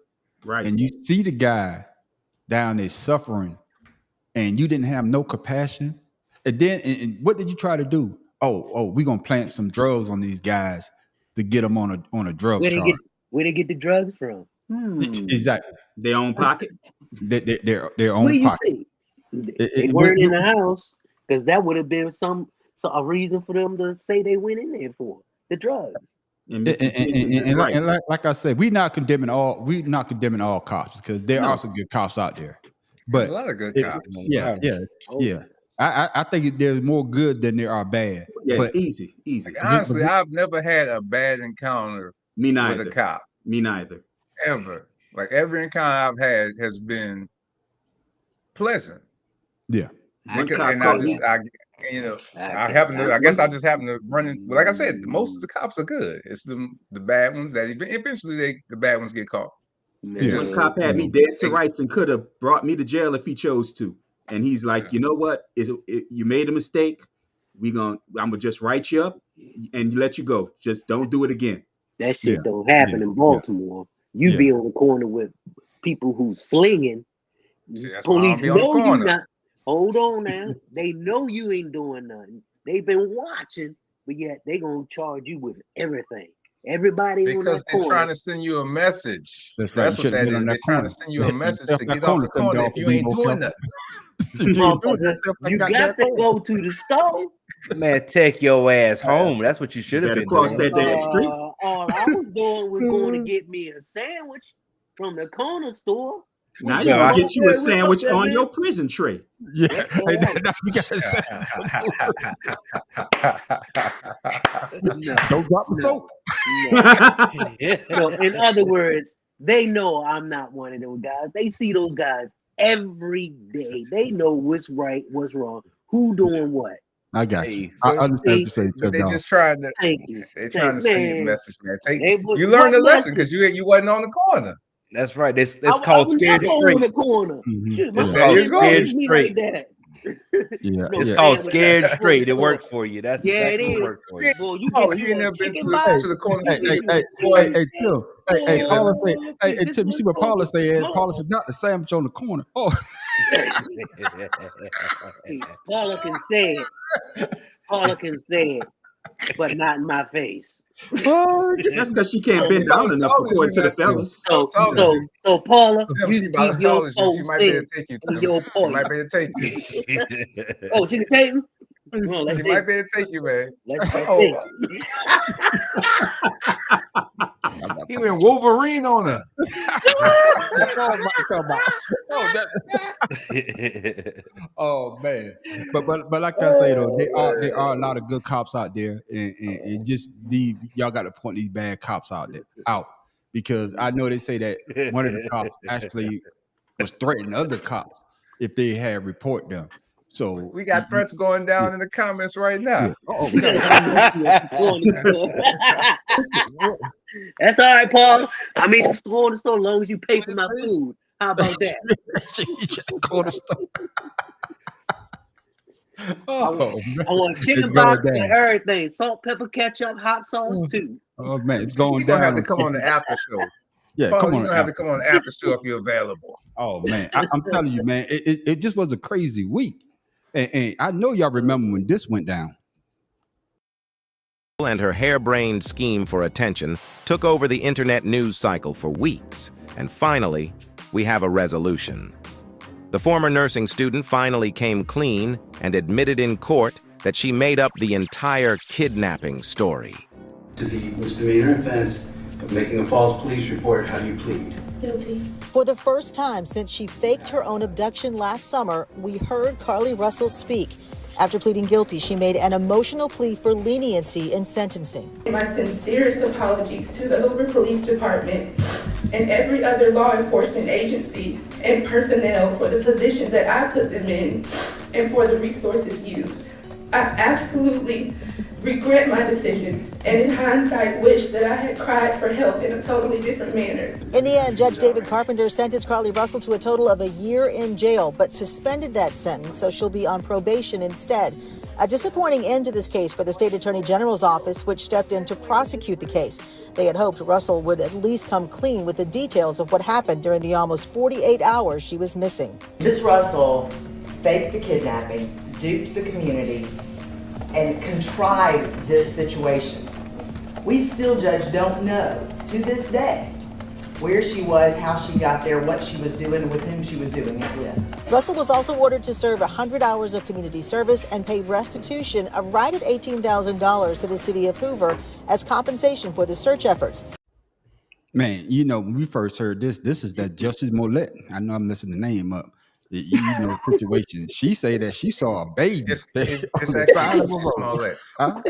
right? And you see the guy down there suffering, and you didn't have no compassion. And then and what did you try to do? Oh, we're gonna plant some drugs on these guys to get them on a drug charge. Where they get the drugs from? Exactly. Their own pocket. Their own pocket. They weren't in the house because that would have been a reason for them to say they went in there for the drugs. And like I said, we're not condemning all cops because there are some good cops out there. But there's a lot of good cops. Yeah. I think there's more good than there are bad. Yeah, but easy. Like, honestly, I've never had a bad encounter with a cop. Me neither. Ever. Like every encounter I've had has been pleasant. Yeah. I guess I just happen to run into. But like I said, most of the cops are good. It's the bad ones that eventually the bad ones get caught. One cop had me dead to rights and could have brought me to jail if he chose to. And he's like, you know what? You made a mistake. I'm gonna just write you up and let you go. Just don't do it again. That shit don't happen in Baltimore. You be on the corner with people who's slinging. Police know you not. Hold on now. They know you ain't doing nothing. They've been watching, but yet they gonna charge you with everything. Everybody because they're trying to send you a message. That's what that is. They're trying to send you a message to get off the corner if you ain't doing nothing. You got to go to the store. Man, take your ass home. That's what you should have been doing. That damn street. All I was doing was going to get me a sandwich from the corner store. Now you gonna get you a sandwich on your prison tray. Yeah, you got a Don't drop the soap. So, in other words, they know I'm not one of those guys. They see those guys every day. They know what's right, what's wrong, who doing what. I got you. I understand what you're saying. But they just trying to. They're trying to send you a message, man. You learned a lesson because you wasn't on the corner. That's right. It's called scared straight. The corner. Mm-hmm. It's called scared straight. It's called scared straight. It worked for you. That's exactly what worked for you. Well, you never been to the corner. Hey, Paula say, hey, Tim, you see what Paula said? Paula said, not the sandwich on the corner. Oh. Paula can say it. But not in my face. That's because she can't bend I down was enough, talking to you, according to the man. fellas. I was talking to you. So Paula, Tim, you she can about keep as your tall as you. She might be able in to take you, in Tim. your She might point. be able to take you. Oh, she can take me? Come on, let's She see. might be able to take you, man. Let's Oh, see. he went Wolverine on her. Oh man, but like I say though, there are a lot of good cops out there, and just y'all got to point these bad cops out because I know they say that one of the cops actually was threatening other cops if they had report them. So We got threats going down in the comments right now. yeah. Oh, we got a comment. That's all right, Paul. I mean, just go in the store as long as you pay for my food. How about that? I want chicken It's going box and down. everything. Salt, pepper, ketchup, hot sauce too. Oh man, it's You're going gonna have down. to come on the after show. Yeah, Paul, come you're on. gonna have to come on the after show if you're available. Oh man, I'm telling you, man, it just was a crazy week, and I know y'all remember when this went down. And her harebrained scheme for attention took over the internet news cycle for weeks, and finally, we have a resolution. The former nursing student finally came clean and admitted in court that she made up the entire kidnapping story. To the misdemeanor offense of making a false police report, how do you plead? Guilty. For the first time since she faked her own abduction last summer, we heard Carly Russell speak. After pleading guilty, she made an emotional plea for leniency in sentencing. My sincerest apologies to the Hoover Police Department and every other law enforcement agency and personnel for the position that I put them in and for the resources used. I absolutely regret my decision and in hindsight wish that I had cried for help in a totally different manner. In the end, Judge David Carpenter sentenced Carly Russell to a total of a year in jail, but suspended that sentence so she'll be on probation instead. A disappointing end to this case for the state attorney general's office, which stepped in to prosecute the case. They had hoped Russell would at least come clean with the details of what happened during the almost 48 hours she was missing. Ms. Russell faked a kidnapping, duped the community, and contrived this situation. We still, Judge, don't know to this day where she was, how she got there, what she was doing, with whom she was doing it with. Russell was also ordered to serve 100 hours of community service and pay restitution of right at $18,000 to the city of Hoover as compensation for the search efforts. Man, you know, when we first heard this is that Justice Mollett. I know I'm messing the name up. You know, situation. She say that she saw a baby. It's on actually the side of a Juicy road. Smollett. Huh?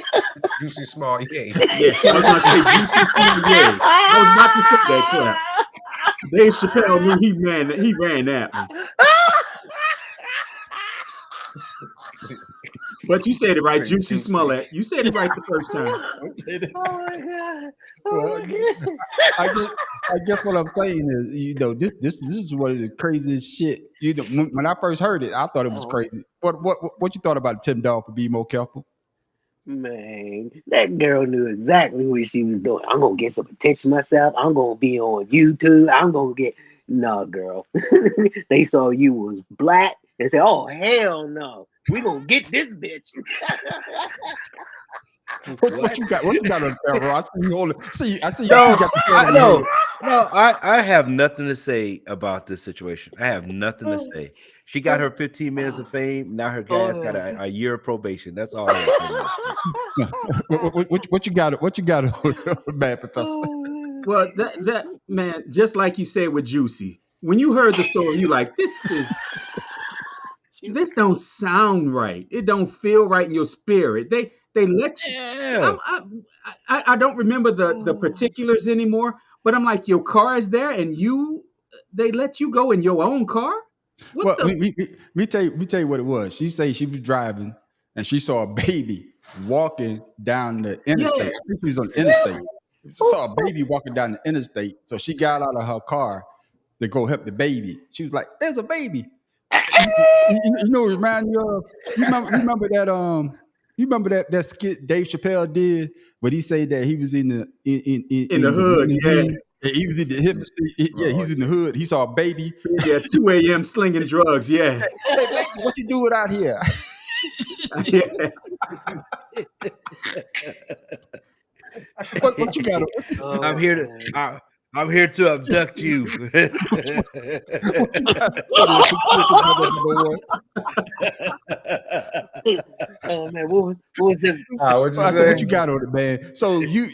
Juicy Small, yeah. Yeah, I was gonna say Juicy Smollett. I was about to say that crap. Dave Chappelle knew he ran that one. But you said it right, Juicy Smollett. You said it right the first time. Oh my God. Well, I guess what I'm saying is, you know, this is one of the craziest shit. You know, when I first heard it, I thought it was crazy. What you thought about Tim Dog for being more careful? Man, that girl knew exactly what she was doing. I'm gonna get some attention myself. I'm gonna be on YouTube. I'm gonna get no, girl. They saw you was black and said, "Oh hell no, we gonna get this bitch." What you got? What you got on the camera? I see you all. I see you. No, got the camera on your head. I have nothing to say about this situation. I have nothing to say. She got her 15 minutes of fame. Now her gas got a year of probation. That's all. What you got? What you got on Bad Professor? Well, that man, just like you said with Juicy, when you heard the story, you like, this don't sound right. It don't feel right in your spirit. They let you. Yeah. I don't remember the particulars anymore, but I'm like, your car is there, and they let you go in your own car. Well, we tell you what it was. She say she was driving and she saw a baby walking down the interstate. Yeah. I think she was on the interstate. She saw a baby walking down the interstate, so she got out of her car to go help the baby. She was like, "There's a baby." You know, it remind you of. You remember that You remember that skit Dave Chappelle did, where he said that he was in the hood, yeah. He was in the hip, yeah, he was in the hood. He saw a baby. Yeah, 2 a.m. slinging drugs, yeah. Hey, baby, what you doing out here? What you got? I'm here to. I'm here to abduct you. What you got? Oh man, what was the? What you I said, say? what you got on it, man? So you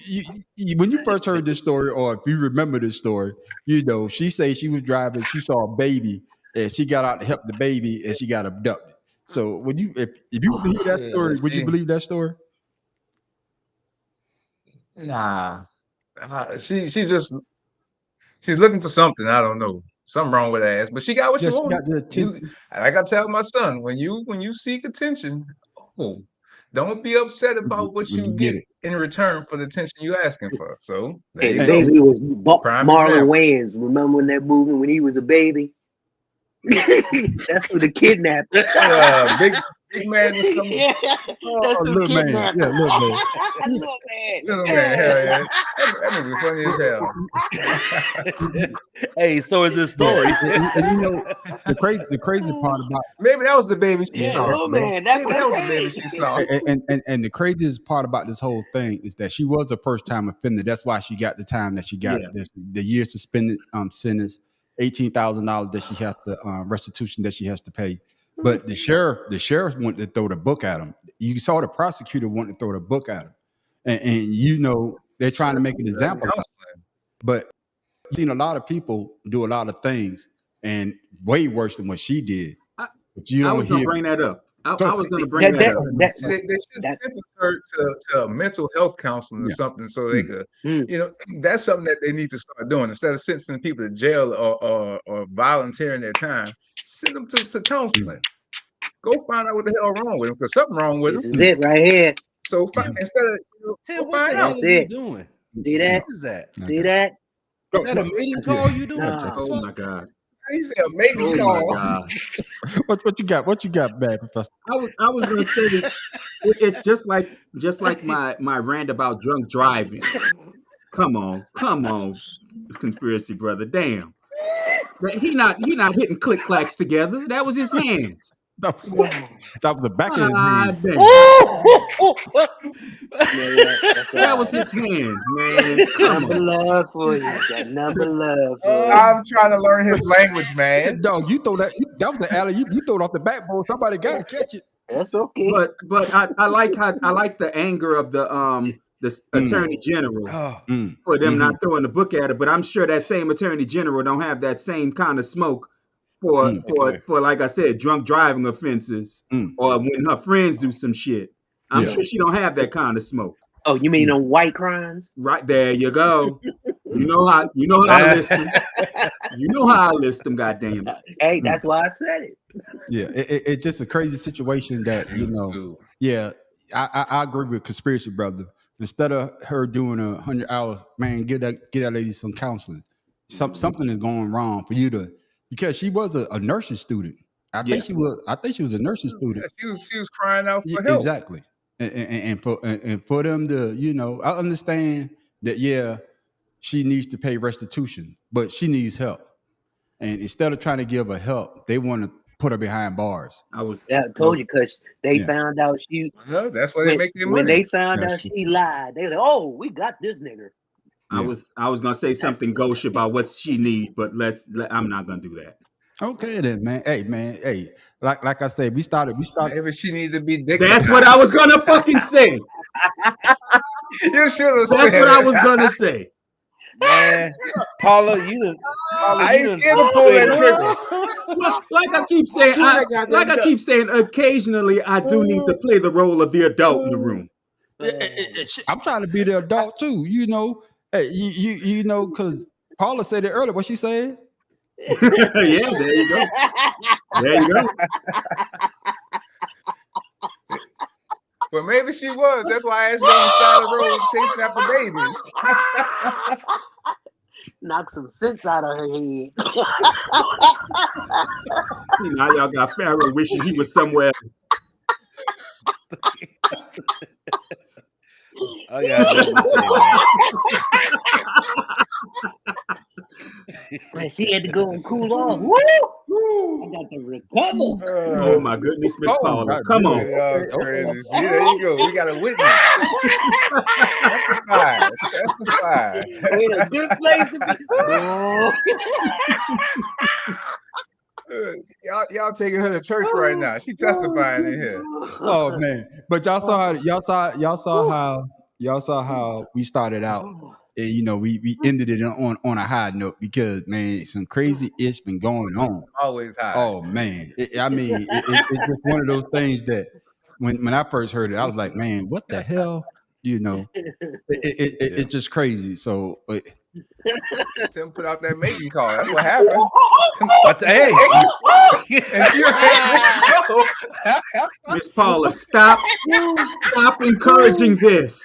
when you first heard this story, or if you remember this story, you know, she say she was driving, she saw a baby, and she got out to help the baby, and she got abducted. So when you if you were to hear that Yeah, story, would you she, believe that story? nah. She's looking for something. I don't know. Something wrong with her ass. But she got what she Yeah, she got wanted. the You attention. like I tell my son, when you seek attention, oh, don't be upset about what When you you get get it. in return for the attention you asking for. So there Hey, the you go. baby was Prime Marlon example. Wayans. Remember when that movie when he was a baby? That's who the kidnapped. Big man was coming. Yeah, that's Oh, who little man. kidnapped Yeah, him. little man. Little man. Little man, hell yeah. That movie funny as hell. Hey, so is this Yeah, story. and you know the crazy part about Maybe that was the baby she Yeah, saw. little man. That's Maybe what that I'm was the baby saying. she saw. and the craziest part about this whole thing is that she was a first time offender. That's why she got the time that she got. Yeah. The year suspended sentence, $18,000 that she has to restitution that she has to pay. But the sheriff wanted to throw the book at him. You saw the prosecutor wanted to throw the book at him, and you know they're trying to make an example of it. But I've seen a lot of people do a lot of things and way worse than what she did. But you I don't was gonna hear. bring that up. I Go was ahead. gonna bring that up. See, they should sentence her to a mental health counseling or Yeah. something so they could, you know, that's something that they need to start doing. Instead of sentencing people to jail or volunteering their time, send them to counseling. Go find out what the hell wrong with them, because something wrong with This them. is it right here. So instead of Tim, go what the find hell out. are you doing? See that? What is that? See that? Is that a mating call you doing? Nah. Oh my god. He said a mating Oh my call. god. What you got? What you got, bad professor? I was gonna say it's just like my rant about drunk driving. Come on, conspiracy brother. Damn. He not hitting click clacks together. That was his hands. That was the back of his Ah, hand. damn. That was his hands, man. Come Number on. love for you. Got number love for you. I'm trying to learn his language, I man. said, dog, you throw that. That was the alley. You throw it off the backbone. Somebody got to catch it. That's okay. But I like the anger of the attorney general for them not throwing the book at her. But I'm sure that same attorney general don't have that same kind of smoke for like I said, drunk driving offenses or when her friends do some shit. I'm sure she don't have that kind of smoke. Oh, you mean on white crimes? Right there, you go. You know how I list them. You know how I list them. Goddamn. Hey, that's why I said it. Yeah, it's just a crazy situation that you know. Yeah, I agree with conspiracy brother. Instead of her doing 100 hours, man, get that lady some counseling. Something is going wrong for you to, because she was a nursing student. I think she was a nursing student. Yeah, she was crying out for help. Exactly. And for them to, you know, I understand that she needs to pay restitution, but she needs help. And instead of trying to give her help, they want to put her behind bars. I told you, because they found out she. Well, that's why they make their money. When they found out she lied, they were like, "Oh, we got this nigga." I was gonna say something gauche about what she need, but I'm not gonna do that. Okay then, man. Hey, like I said, we started. Maybe she needs to be That's what I was gonna fucking say. You should have said. That's what I was gonna say. Man, Paula, I ain't scared to pull that trigger. Like I keep saying, occasionally I do need to play the role of the adult in the room. I'm trying to be the adult too, you know. Hey, you know, because Paula said it earlier. What she said? Yeah, there you go. There you go. But maybe she was. That's why I asked her on the side of the road chasing after babies. Knock some sense out of her head. See, now y'all got Pharaoh wishing he was somewhere. Oh yeah, nothing to say, man. She had to go and cool off. Woo! I got to recover. Oh my goodness, Miss Paula, God come damn. on. Y'all crazy. See, there you go. We got a witness. Testify. Testify. Ain't a good place to be. Oh. Y'all taking her to church right now. She testifying in here. Oh man. But y'all saw how we started out. And, you know, we ended it on a high note because man, some crazy ish been going on. Always high. Oh man. It's just one of those things that when I first heard it, I was like, man, what the hell? You know, it's just crazy. So Tim put out that mating call. That's what happened. But hey, Miss Paula, stop encouraging this.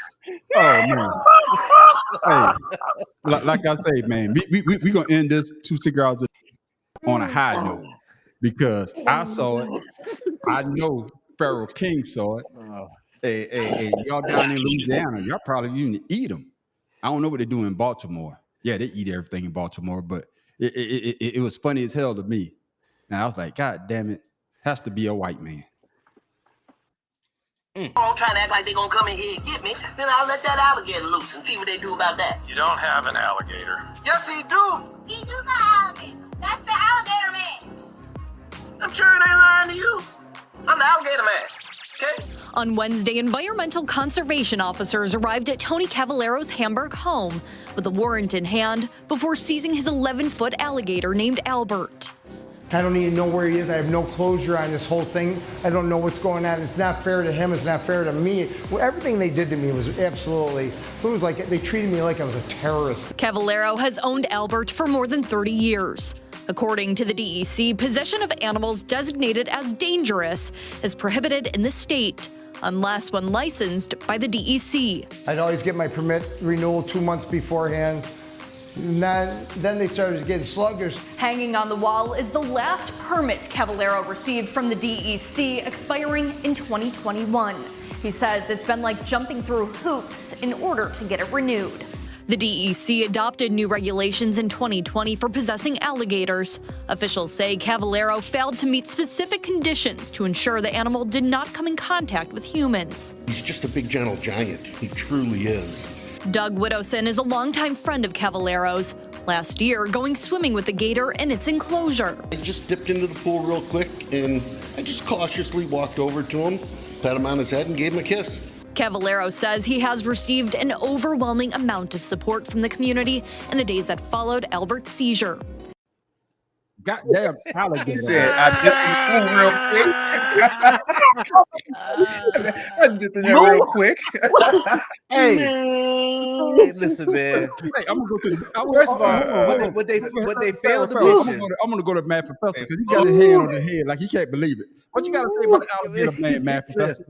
oh man. Hey, like I say, man, we gonna end this 2 cigars on a high note because I saw it. I know Pharaoh King saw it. Hey, y'all down in Louisiana, y'all probably even eat them. I don't know what they do in Baltimore. Yeah, they eat everything in Baltimore, but it was funny as hell to me. And I was like, God damn it, has to be a white man. All trying to act like they gonna come in here and get me, then I'll let that alligator loose and see what they do about that. You don't have an alligator. Yes, he do. He do got alligator. That's the alligator man. I'm sure it ain't lying to you. I'm the alligator man. Okay? On Wednesday, environmental conservation officers arrived at Tony Cavallero's Hamburg home with a warrant in hand before seizing his 11-foot alligator named Albert. I don't even know where he is. I have no closure on this whole thing. I don't know what's going on. It's not fair to him. It's not fair to me. Well, everything they did to me was absolutely, it was like they treated me like I was a terrorist. Cavallero has owned Albert for more than 30 years. According to the DEC, possession of animals designated as dangerous is prohibited in the state unless when licensed by the DEC. I'd always get my permit renewal 2 months beforehand. Then they started getting sluggish. Hanging on the wall is the last permit Cavallero received from the DEC, expiring in 2021. He says it's been like jumping through hoops in order to get it renewed. The DEC adopted new regulations in 2020 for possessing alligators. Officials say Cavallero failed to meet specific conditions to ensure the animal did not come in contact with humans. He's just a big gentle giant. He truly is. Doug Widowson is a longtime friend of Cavallero's. Last year, going swimming with the gator in its enclosure. I just dipped into the pool real quick, and I just cautiously walked over to him, pat him on his head, and gave him a kiss. Cavallero says he has received an overwhelming amount of support from the community in the days that followed Albert's seizure. Goddamn alligator. He said, I dipped in the pool real quick. Hey, listen, man. Hey, I'm gonna go to the. First of all, what they failed to mention. I'm gonna go to Mad Professor because he got his hand on the head like he can't believe it. What you got to say about the alligator, Mad Professor?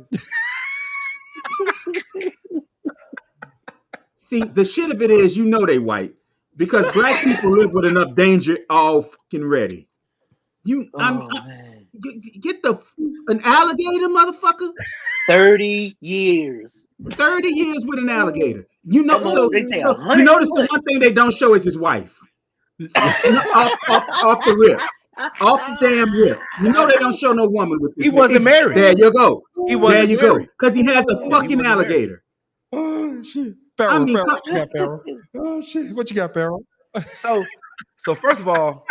See, the shit of it is, you know they white. Because black people live with enough danger all fucking ready. Get an alligator, motherfucker. 30 years. 30 years with an alligator. You know, so you notice the one thing they don't show is his wife. off the rip. Off the damn rip. You know they don't show no woman with this. He wasn't married. There you go. He wasn't there you married. go. Because he has a fucking alligator. Oh shit. Pharaoh, what you got, Pharaoh? Oh shit, what you got, Pharaoh? So first of all,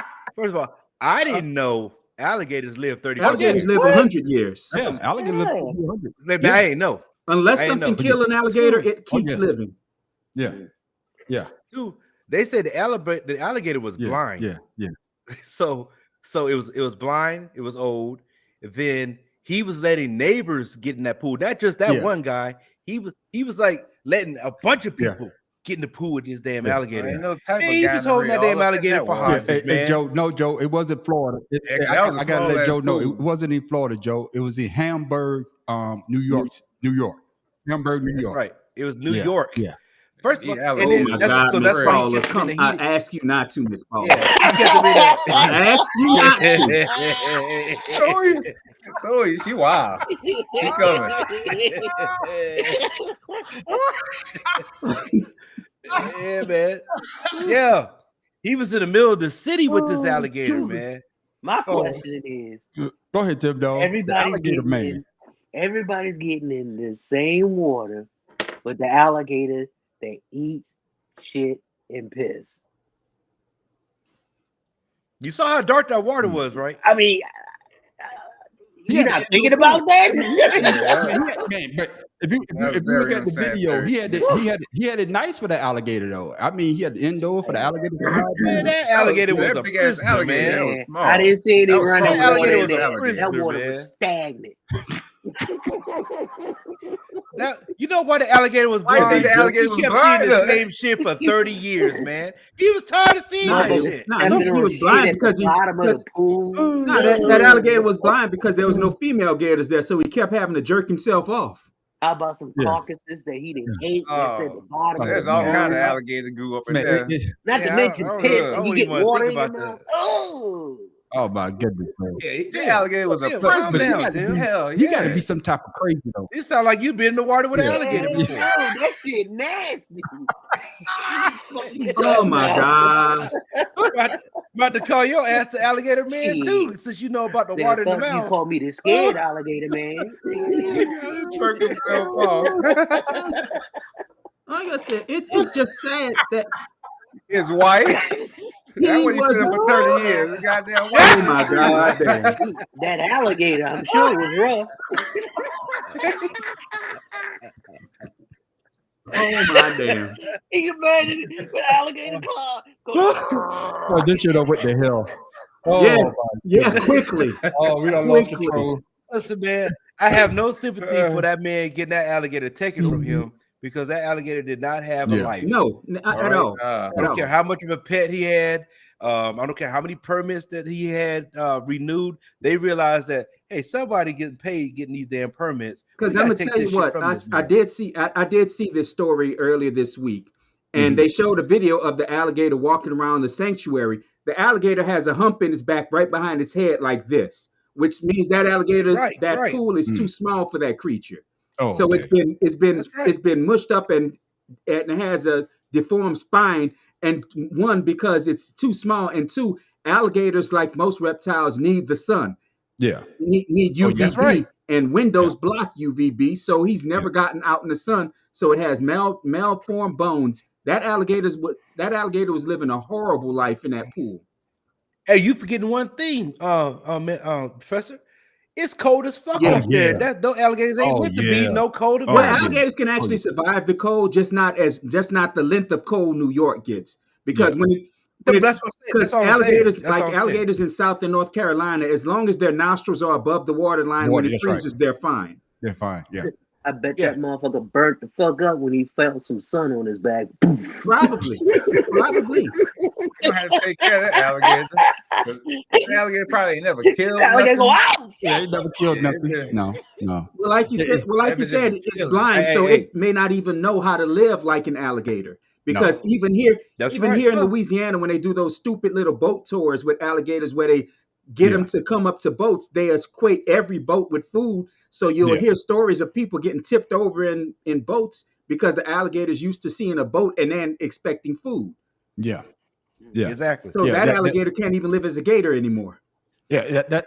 I didn't know alligators live 30 years. Alligators live 100 years. Yeah, alligators live 100. Maybe I ain't know. Unless something kill an alligator, it keeps living. Yeah. Dude, they said the alligator was blind. Yeah. So it was blind. It was old. Then he was letting neighbors get in that pool. Not just that one guy. He was like letting a bunch of people get in the pool with this damn alligator. He was holding that damn alligator for hostage, man. Hey, Joe, it wasn't Florida. I gotta let Joe know it wasn't in Florida, Joe. It was in Hamburg, New York. Hamburg, New York. That's right. It was New York. Yeah. First of all, oh my God, Miss Paula, I ask you not to, Miss Paula. I ask you not to. Told you, she wild. She coming. Yeah, man. Yeah. He was in the middle of the city with this alligator, man. My question is, Go ahead, Tim Dog. Everybody's getting in the same water, but the alligator that eats shit and piss. You saw how dark that water was, right? I mean, you're not thinking about that. Man, but if you look at the video, he had it nice for the alligator though. I mean, he had the indoor for the alligator. Man, that alligator was a prisoner, man. I didn't see any running water in there. That water was stagnant. You know why the alligator was blind? He kept seeing the same shit for 30 years, man. He was tired of seeing that shit. He was blind because that alligator was blind because there was no female gators there, so he kept having to jerk himself off. How about some carcasses that he didn't ate? That's at the bottom. There's all kind of alligator goo up in there. Not to mention piss. You get water in your mouth. Oh my goodness, man. Yeah, the alligator was a person. You got to be some type of crazy though. It sounds like you've been in the water with an alligator before. That shit nasty. Oh my God. About to call your ass the alligator man too, since you know about the water in the mouth. You call me the scared alligator man. Jerk himself off. Like I said, it's just sad that his wife. That's what he said for 30 years. Goddamn wife. Oh my God, that alligator, I'm sure was rough. Oh my damn. You can imagine with alligator claw. Oh, this shit over what the hell. Oh, yeah, quickly. Oh, we done lost control. Listen, man, I have no sympathy for that man getting that alligator taken from him because that alligator did not have a life. No, not at all. I don't care how much of a pet he had. I don't care how many permits that he had renewed. They realized that, hey, somebody getting paid getting these damn permits. Because I'm gonna tell you what, I did see this story earlier this week, and they showed a video of the alligator walking around the sanctuary. The alligator has a hump in its back right behind its head like this, which means that pool is too small for that creature. Oh, so okay. it's been mushed up and it has a deformed spine. And one, because it's too small, and two, alligators, like most reptiles, need the sun. Yeah, need UVB, that's right. And windows block UVB, so he's never gotten out in the sun. So it has malformed bones. That alligator was living a horrible life in that pool. Hey, you forgetting one thing, Professor? It's cold as fuck up there. Those alligators ain't meant to be no colder. Well, alligators can actually survive the cold, just not the length of cold New York gets. Because alligators in South and North Carolina, as long as their nostrils are above the water line when it freezes, they're fine. They're fine. Yeah. I bet that motherfucker burnt the fuck up when he felt some sun on his back. Probably. You don't have to take care of that alligator. That alligator probably ain't never killed nothing. Yeah, he never killed nothing. No. Well, like you said, it's blind, so it may not even know how to live like an alligator. Because even here in Louisiana, when they do those stupid little boat tours with alligators where they get them to come up to boats, they equate every boat with food. So you'll hear stories of people getting tipped over in boats because the alligators used to seeing a boat and then expecting food. Yeah. Exactly. So that alligator can't even live as a gator anymore. Yeah, that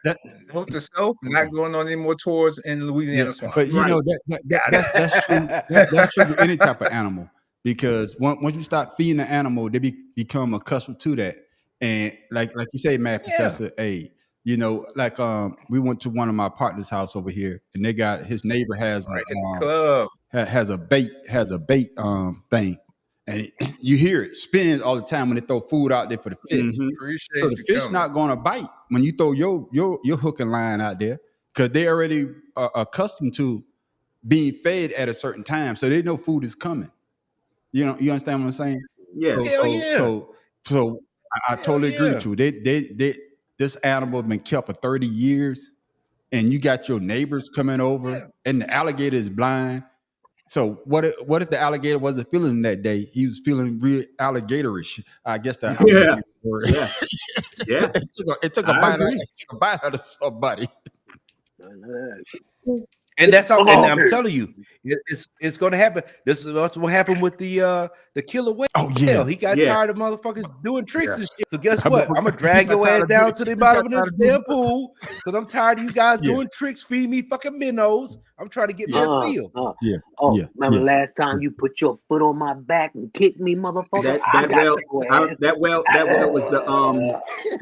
Note to self, not going on any more tours in Louisiana. But you know that's true. That's true with any type of animal, because once you start feeding the animal, they become accustomed to that. And like you say, Matt, Professor, hey, you know, like we went to one of my partner's house over here, and they got his neighbor has a bait thing, and you hear it spin all the time when they throw food out there for the fish. So the fish not gonna bite when you throw your hook and line out there, because they already are accustomed to being fed at a certain time, so they know food is coming. You know, you understand what I'm saying? Yeah. So I totally agree with you. This animal has been kept for 30 years, and you got your neighbors coming over, and the alligator is blind. So what if the alligator wasn't feeling that day? He was feeling real alligatorish. I guess that. Yeah. It took a bite out of somebody. And that's all. And I'm telling you, It's going to happen. This is what happened with the killer whale. Oh yeah, He got tired of motherfuckers doing tricks and shit. So guess I'm what? a- I'm gonna he drag got your tired ass of down doing- to the he bottom got of tired this of doing- damn pool because I'm tired of you guys Yeah. doing tricks, feeding me fucking minnows. I'm trying to get me a seal. Yeah. Oh, yeah, remember yeah. last time you put your foot on my back and kicked me, motherfucker? That well was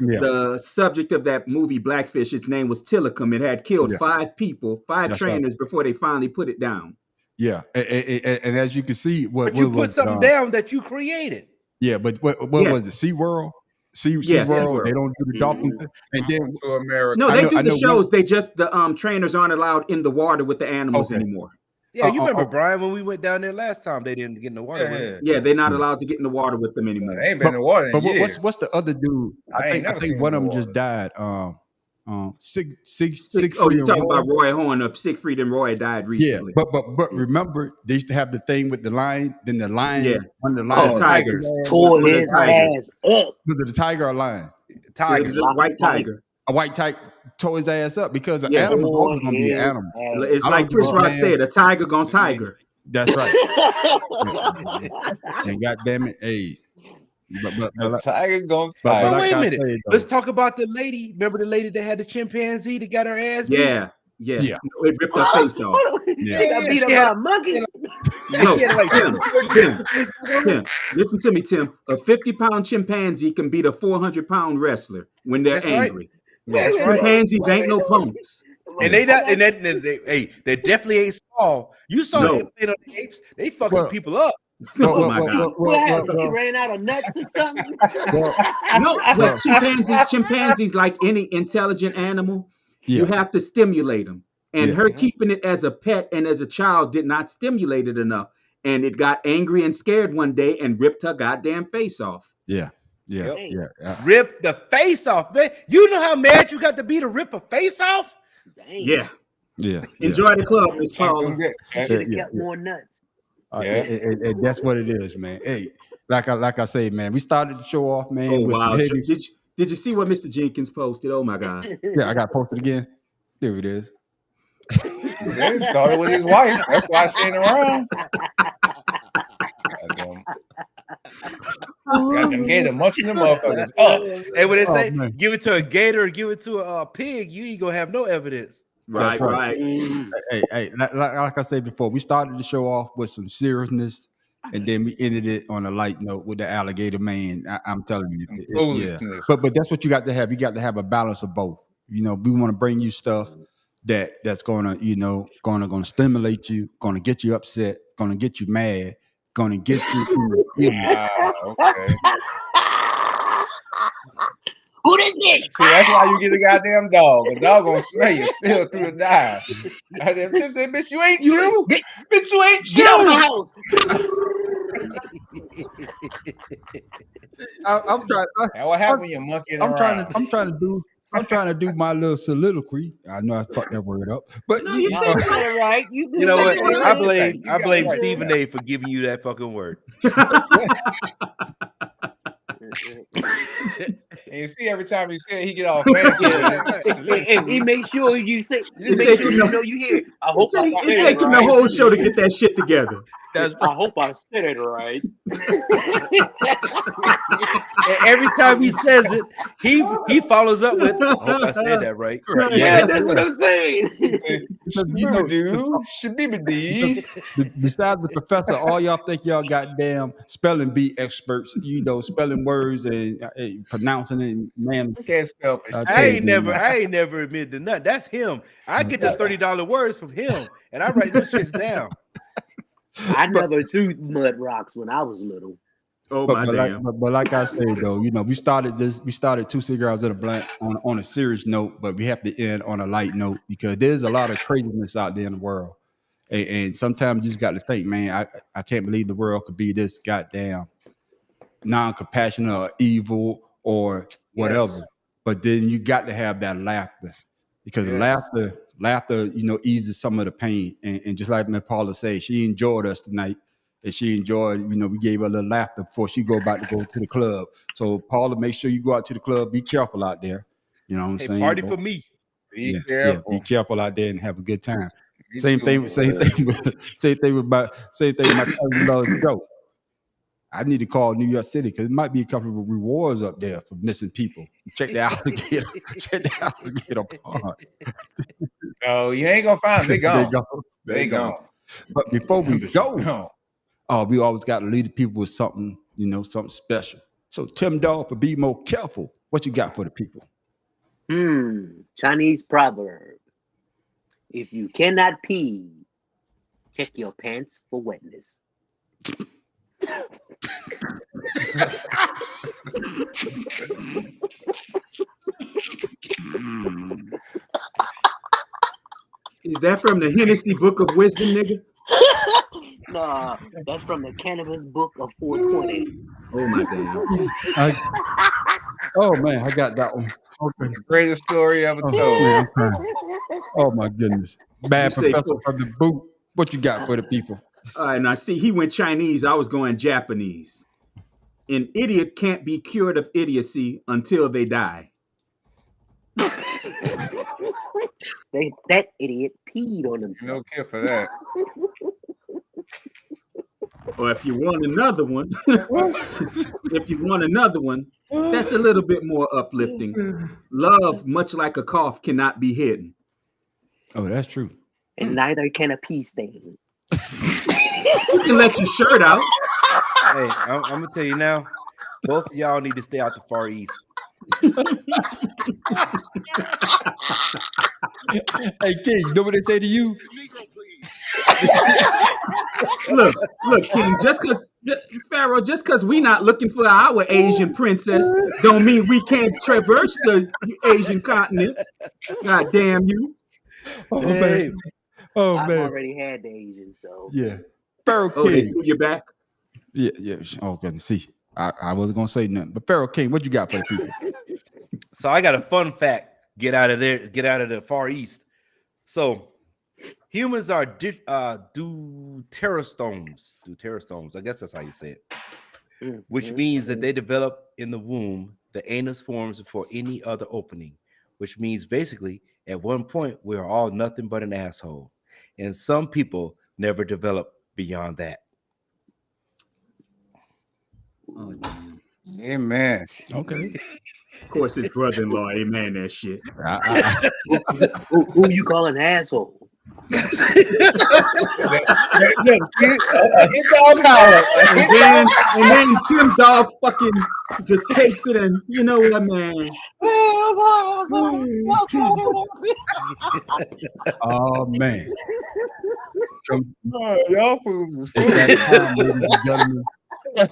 Yeah. the subject of that movie Blackfish. Its name was Tillicum. It had killed Yeah. 5 people, 5 That's right. trainers before they finally put it down. Yeah, and as you can see, But you put something down that you created. Yeah, but what Yes. was it? SeaWorld? Yes, SeaWorld, SeaWorld. they don't do the dolphin thing. And then To America. No, they do I the know shows. They just the trainers aren't allowed in the water with the animals Okay. anymore. Yeah, you remember Brian when we went down there last time? They didn't get in the water. with him. Yeah, they're not allowed to get in the water with them anymore. They ain't been in the water in But years. what's the other dude? I ain't I never think seen one him of in them the just died. Siegfried Oh, you're and talking Roy. about Roy Horn of Siegfried and Roy died Yeah, recently. but remember they used to have the thing with the lion. Then the lion, Yeah. one of the lions, Tigers. Tore One of the his tigers. ass up. Was it a tiger or a lion? It was a white tiger. A white tiger tore his ass up because the Yeah. animal always gonna be an Tore animal. his It's I like don't Chris give a Rock damn. said, a tiger gonna tiger. That's right. And goddamn it, hey. But A tiger gonna but tiger. like Wait a I minute. say, though, Let's talk about the lady. Remember the lady that had the chimpanzee that got her ass beat? Yeah. Yeah. It ripped her face off. Yeah. They got beat up She had- by a monkey. No, she had like Tim, listen to me, Tim. A 50-pound chimpanzee can beat a 400-pound wrestler when they're That's right. angry. That's right. Chimpanzees ain't no punks. And they not, and they definitely ain't small. You saw No. them playing on the apes. They fucking Well- people up. Oh my God. What happened? She ran out of nuts or something? No, but chimpanzees, like any intelligent animal, you Yeah. have to stimulate them. And Yeah. her keeping it as a pet and as a child did not stimulate it enough. And it got angry and scared one day and ripped her goddamn face off. Yeah. Yeah. Yep. Yeah. Rip the face off, man. You know how mad you got to be to rip a face off? Dang. Yeah. Yeah. Enjoy the club, Miss Paula. Should have kept more nuts. And that's what it is, man. Hey, like I say, man, we started the show off, man. Oh, with wow. some heavy. Did you see what Mr. Jenkins posted? Oh, my God. Yeah, I got posted again. There it is. It started with his wife. That's why she ain't around. Got them gator munching them motherfuckers up. And when they say man. give it to a gator or give it to a pig, you ain't gonna have no evidence. Right, That's right. right. Hey, like I said before, we started the show off with some seriousness, and then we ended it on a light note with the alligator man. I'm telling you, yeah. Foolishness. But that's what you got to have. You got to have a balance of both. You know, we want to bring you stuff that's gonna stimulate you, gonna get you upset, gonna get you mad, gonna get you. Okay. Who did this? See, that's why you get a goddamn dog. A dog gonna smell you still through the dive. Goddamn Tim said, bitch, you ain't you. Bitch, you ain't Get out of my house. I'm trying. And what happened when you're monkeying I'm around? trying to do my little soliloquy. I know I fucked that word up, but You said it right. You know what? right. I blame right. Stephen A for giving you that fucking word. And you see, every time he said it, he get all fancy. And he makes sure you say, He make sure you know you hear it. I hope I It said take it him the right. whole show to get that shit together. I hope I said it right. And every time he says it, he follows up with, I hope I said that right. Yeah, that's what I'm saying. Besides the professor, all y'all think y'all goddamn spelling bee experts, spelling words and pronouncing it, man. Can't spell for shit. I ain't never admitted to nothing. That's him. I get the $30 words from him, and I write those shits down. I never threw mud rocks when I was little. Oh But, my but, damn. like, but like I said though, we started 2 Cigars and a Blunt on a serious note, but we have to end on a light note because there's a lot of craziness out there in the world. And sometimes you just got to think, man, I can't believe the world could be this goddamn non-compassionate or evil or whatever. Yes. But then you got to have that laughter because laughter, eases some of the pain. And just like Ms. Paula said, she enjoyed us tonight. And she enjoyed, we gave her a little laughter before she about to go to the club. So Paula, make sure you go out to the club. Be careful out there. You know what I'm saying? Party for me. Be careful. Yeah, be careful out there and have a good time. Same thing with same thing with my cousin-in-law's Joe. I need to call New York City because it might be a couple of rewards up there for missing people. Check the alligator. Check the alligator pond. No, you ain't gonna find them. They gone. They gone. But before we go, gone. we always got to lead the people with something, something special. So Tim Dog, for be more careful, what you got for the people? Chinese proverb. If you cannot pee, check your pants for wetness. Is that from the Hennessy Book of Wisdom, nigga? Nah, that's from the Cannabis Book of 420. Oh my damn. Oh man, I got that one. Okay. Greatest story ever told. Man, oh my goodness. Bad professor from the boot. What you got for the people? All right, now see, he went Chinese. I was going Japanese. An idiot can't be cured of idiocy until they die. That idiot peed on himself. No care for that. Or if you want another one, that's a little bit more uplifting. Love, much like a cough, cannot be hidden. Oh, that's true. And neither can a pee stain. You can let your shirt out. Hey, I'm gonna tell you now, both of y'all need to stay out the Far East. Hey, King, you know what they say to you? Look, King, Pharaoh, just because we not looking for our Asian princess, don't mean we can't traverse the Asian continent. God damn you. Oh, man. Oh, I've man. already had the Asian, so. Yeah. Pharaoh Oh, they King. threw you back? Yeah. Oh, goodness. See, I wasn't going to say nothing. But Pharaoh King, what you got for the people? So I got a fun fact. Get out of the Far East. So humans are deuterostomes. I guess that's how you say it. Which means that they develop in the womb. The anus forms before any other opening, which means basically at one point we're all nothing but an asshole. And some people never develop beyond that. Amen. Okay. Of course, his brother-in-law, amen that shit. Who you call an asshole? And then Tim Dog fucking just takes it and you know what, man? Oh man. Y'all fools is It's that time, ladies and gentlemen.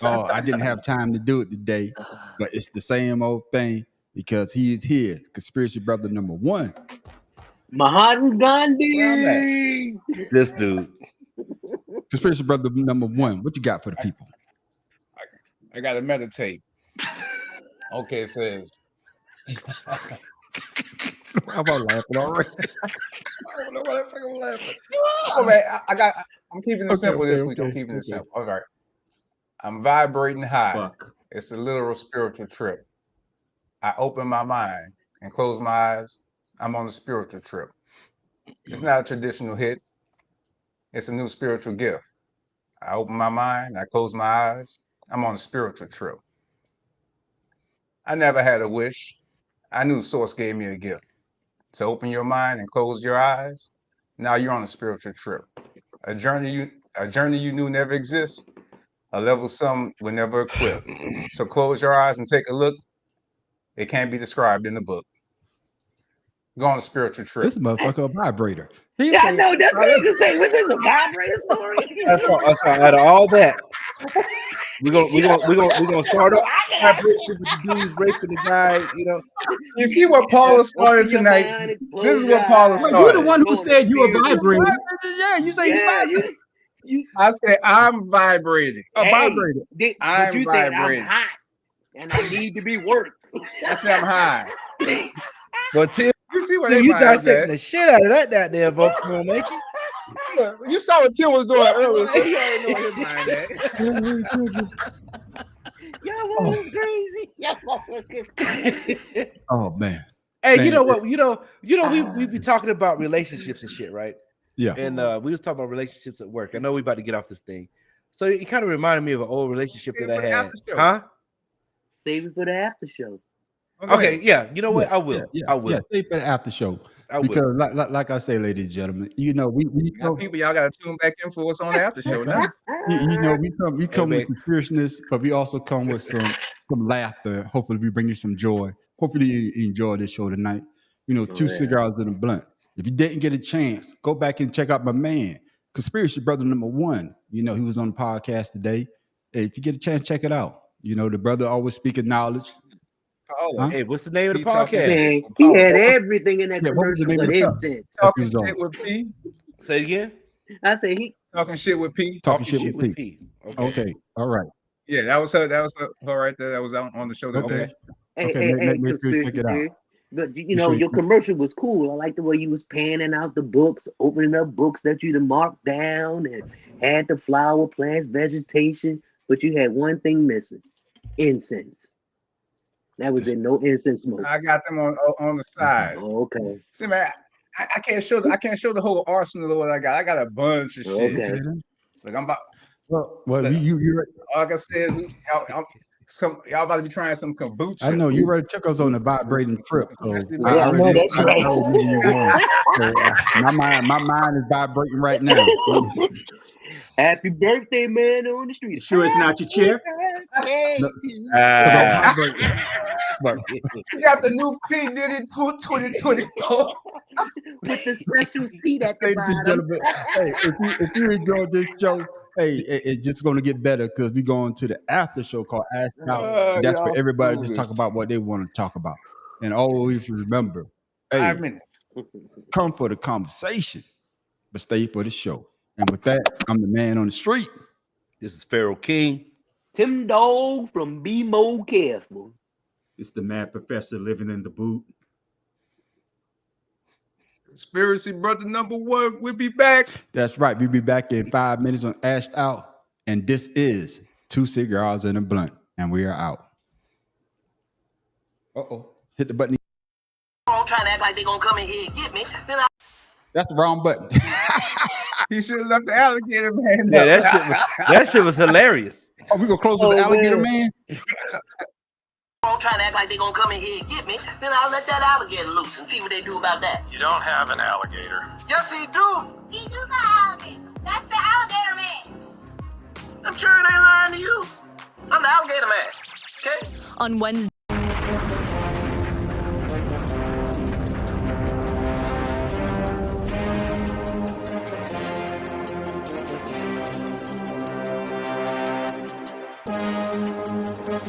Oh, I didn't have time to do it today, but it's the same old thing because he is here. Conspiracy brother number 1. Mahatma Gandhi. This dude. Conspiracy brother number 1. What you got for the people? I gotta meditate. Okay, it says. I'm laughing already. I don't know why I'm laughing. Oh man, I'm keeping it simple this week. I'm keeping it simple. All right. I'm vibrating high. Fuck. It's a literal spiritual trip. I open my mind and close my eyes. I'm on a spiritual trip. It's not a traditional hit. It's a new spiritual gift. I open my mind, I close my eyes. I'm on a spiritual trip. I never had a wish. I knew Source gave me a gift. To open your mind and close your eyes. Now you're on a spiritual trip. A journey you knew never exists. A level some will never equip. So close your eyes and take a look. It can't be described in the book. Go on a spiritual trip. This motherfucker a vibrator. I know, that's what I was saying. Was this a vibrator story? That's all. Out of all that, we're gonna start off vibration with the dudes raping the guy. You know, you see what Paula started tonight. This is what Paula started. You're the one who said you were vibrating. Yeah, you say you vibrating. I said I'm vibrating. A vibrator. I'm you vibrating. Said I'm hot and I need to be worked. I said I'm high. But Tim, you see what you dissecting the shit out of that damn vocal, ain't you? Yeah, you saw what Tim was doing earlier, so you already know his mind at. Y'all was crazy. Y'all was crazy. Oh man. Hey, man. You know what? You know, we be talking about relationships and shit, right? Yeah. And we was talking about relationships at work. I know we about to get off this thing. So it kind of reminded me of an old relationship Save that it I for the had. after show. Huh? Save it for the after show. Okay, yeah. You know what? I will. I will. Yeah, save for the after show. I will. Because like I say, ladies and gentlemen, you know, we Got people, y'all got to tune back in for us on the after show now. you know, we come Hey, with some seriousness, but we also come with some laughter. Hopefully, we bring you some joy. Hopefully, you enjoy this show tonight. You know, two cigars and a blunt. If you didn't get a chance, go back and check out my man, Conspiracy Brother #1. You know, he was on the podcast today. Hey, if you get a chance, check it out. You know, the brother always speaking knowledge. Paula. Hey, what's the name of the He talking podcast? shit Man, with he Paula. had everything in that Yeah, what was the commercial name of but the incense. Talking was on? shit with P. Say it again. I say he Talking shit with P. Talking shit with Pete. P. Okay, all right. Yeah, that was her. That was her right there. That was on the show today. Okay. Hey, Okay, hey, make sure you check conspiracy it out. theory. But you Make know, sure your commercial was cool. I like the way you was panning out the books, opening up books that you'd marked down and had the flower plants, vegetation, but you had one thing missing: incense. That was it, no incense smoke. I got them on the side. Oh, okay. See, man, I can't show the whole arsenal of what I got. I got a bunch of shit. Okay. Like I'm about. Well, Look, you like I said, y'all about to be trying some kombucha. I know you already took us on a vibrating trip, so Yeah, I know that's right. I already knew you were going. So my mind is vibrating right now. Happy birthday, man on the street. Sure it's not your chair? Hey, You got the new P Diddy 2024 with the special seat at the Ladies and bottom. gentlemen, hey, if you enjoyed this show, hey, it's just going to get better because we're going to the after show called Ash Out. And that's where everybody just talk about what they want to talk about. And always remember, hey, 5 minutes. come for the conversation, but stay for the show. And with that, I'm the man on the street. This is Pharaoh King. Tim Dog from Be More Careful. It's the mad professor living in the boot. Conspiracy Brother #1. We'll be back. That's right. We'll be back in 5 minutes on Ashed Out. And this is Two Cigars and a Blunt. And we are out. Uh-oh. Hit the button. All trying to act like they gonna come in here and get me. Then That's the wrong button. He should have left the alligator man. Yeah, that shit was hilarious. Oh, we gonna close with the alligator man? all trying to act like they gonna come in here and get me. Then I'll let that alligator loose and see what they do about that. You don't have an alligator. Yes, he do. He do got alligator. That's the alligator man. I'm sure it ain't lying to you. I'm the alligator man. Okay? On Wednesday.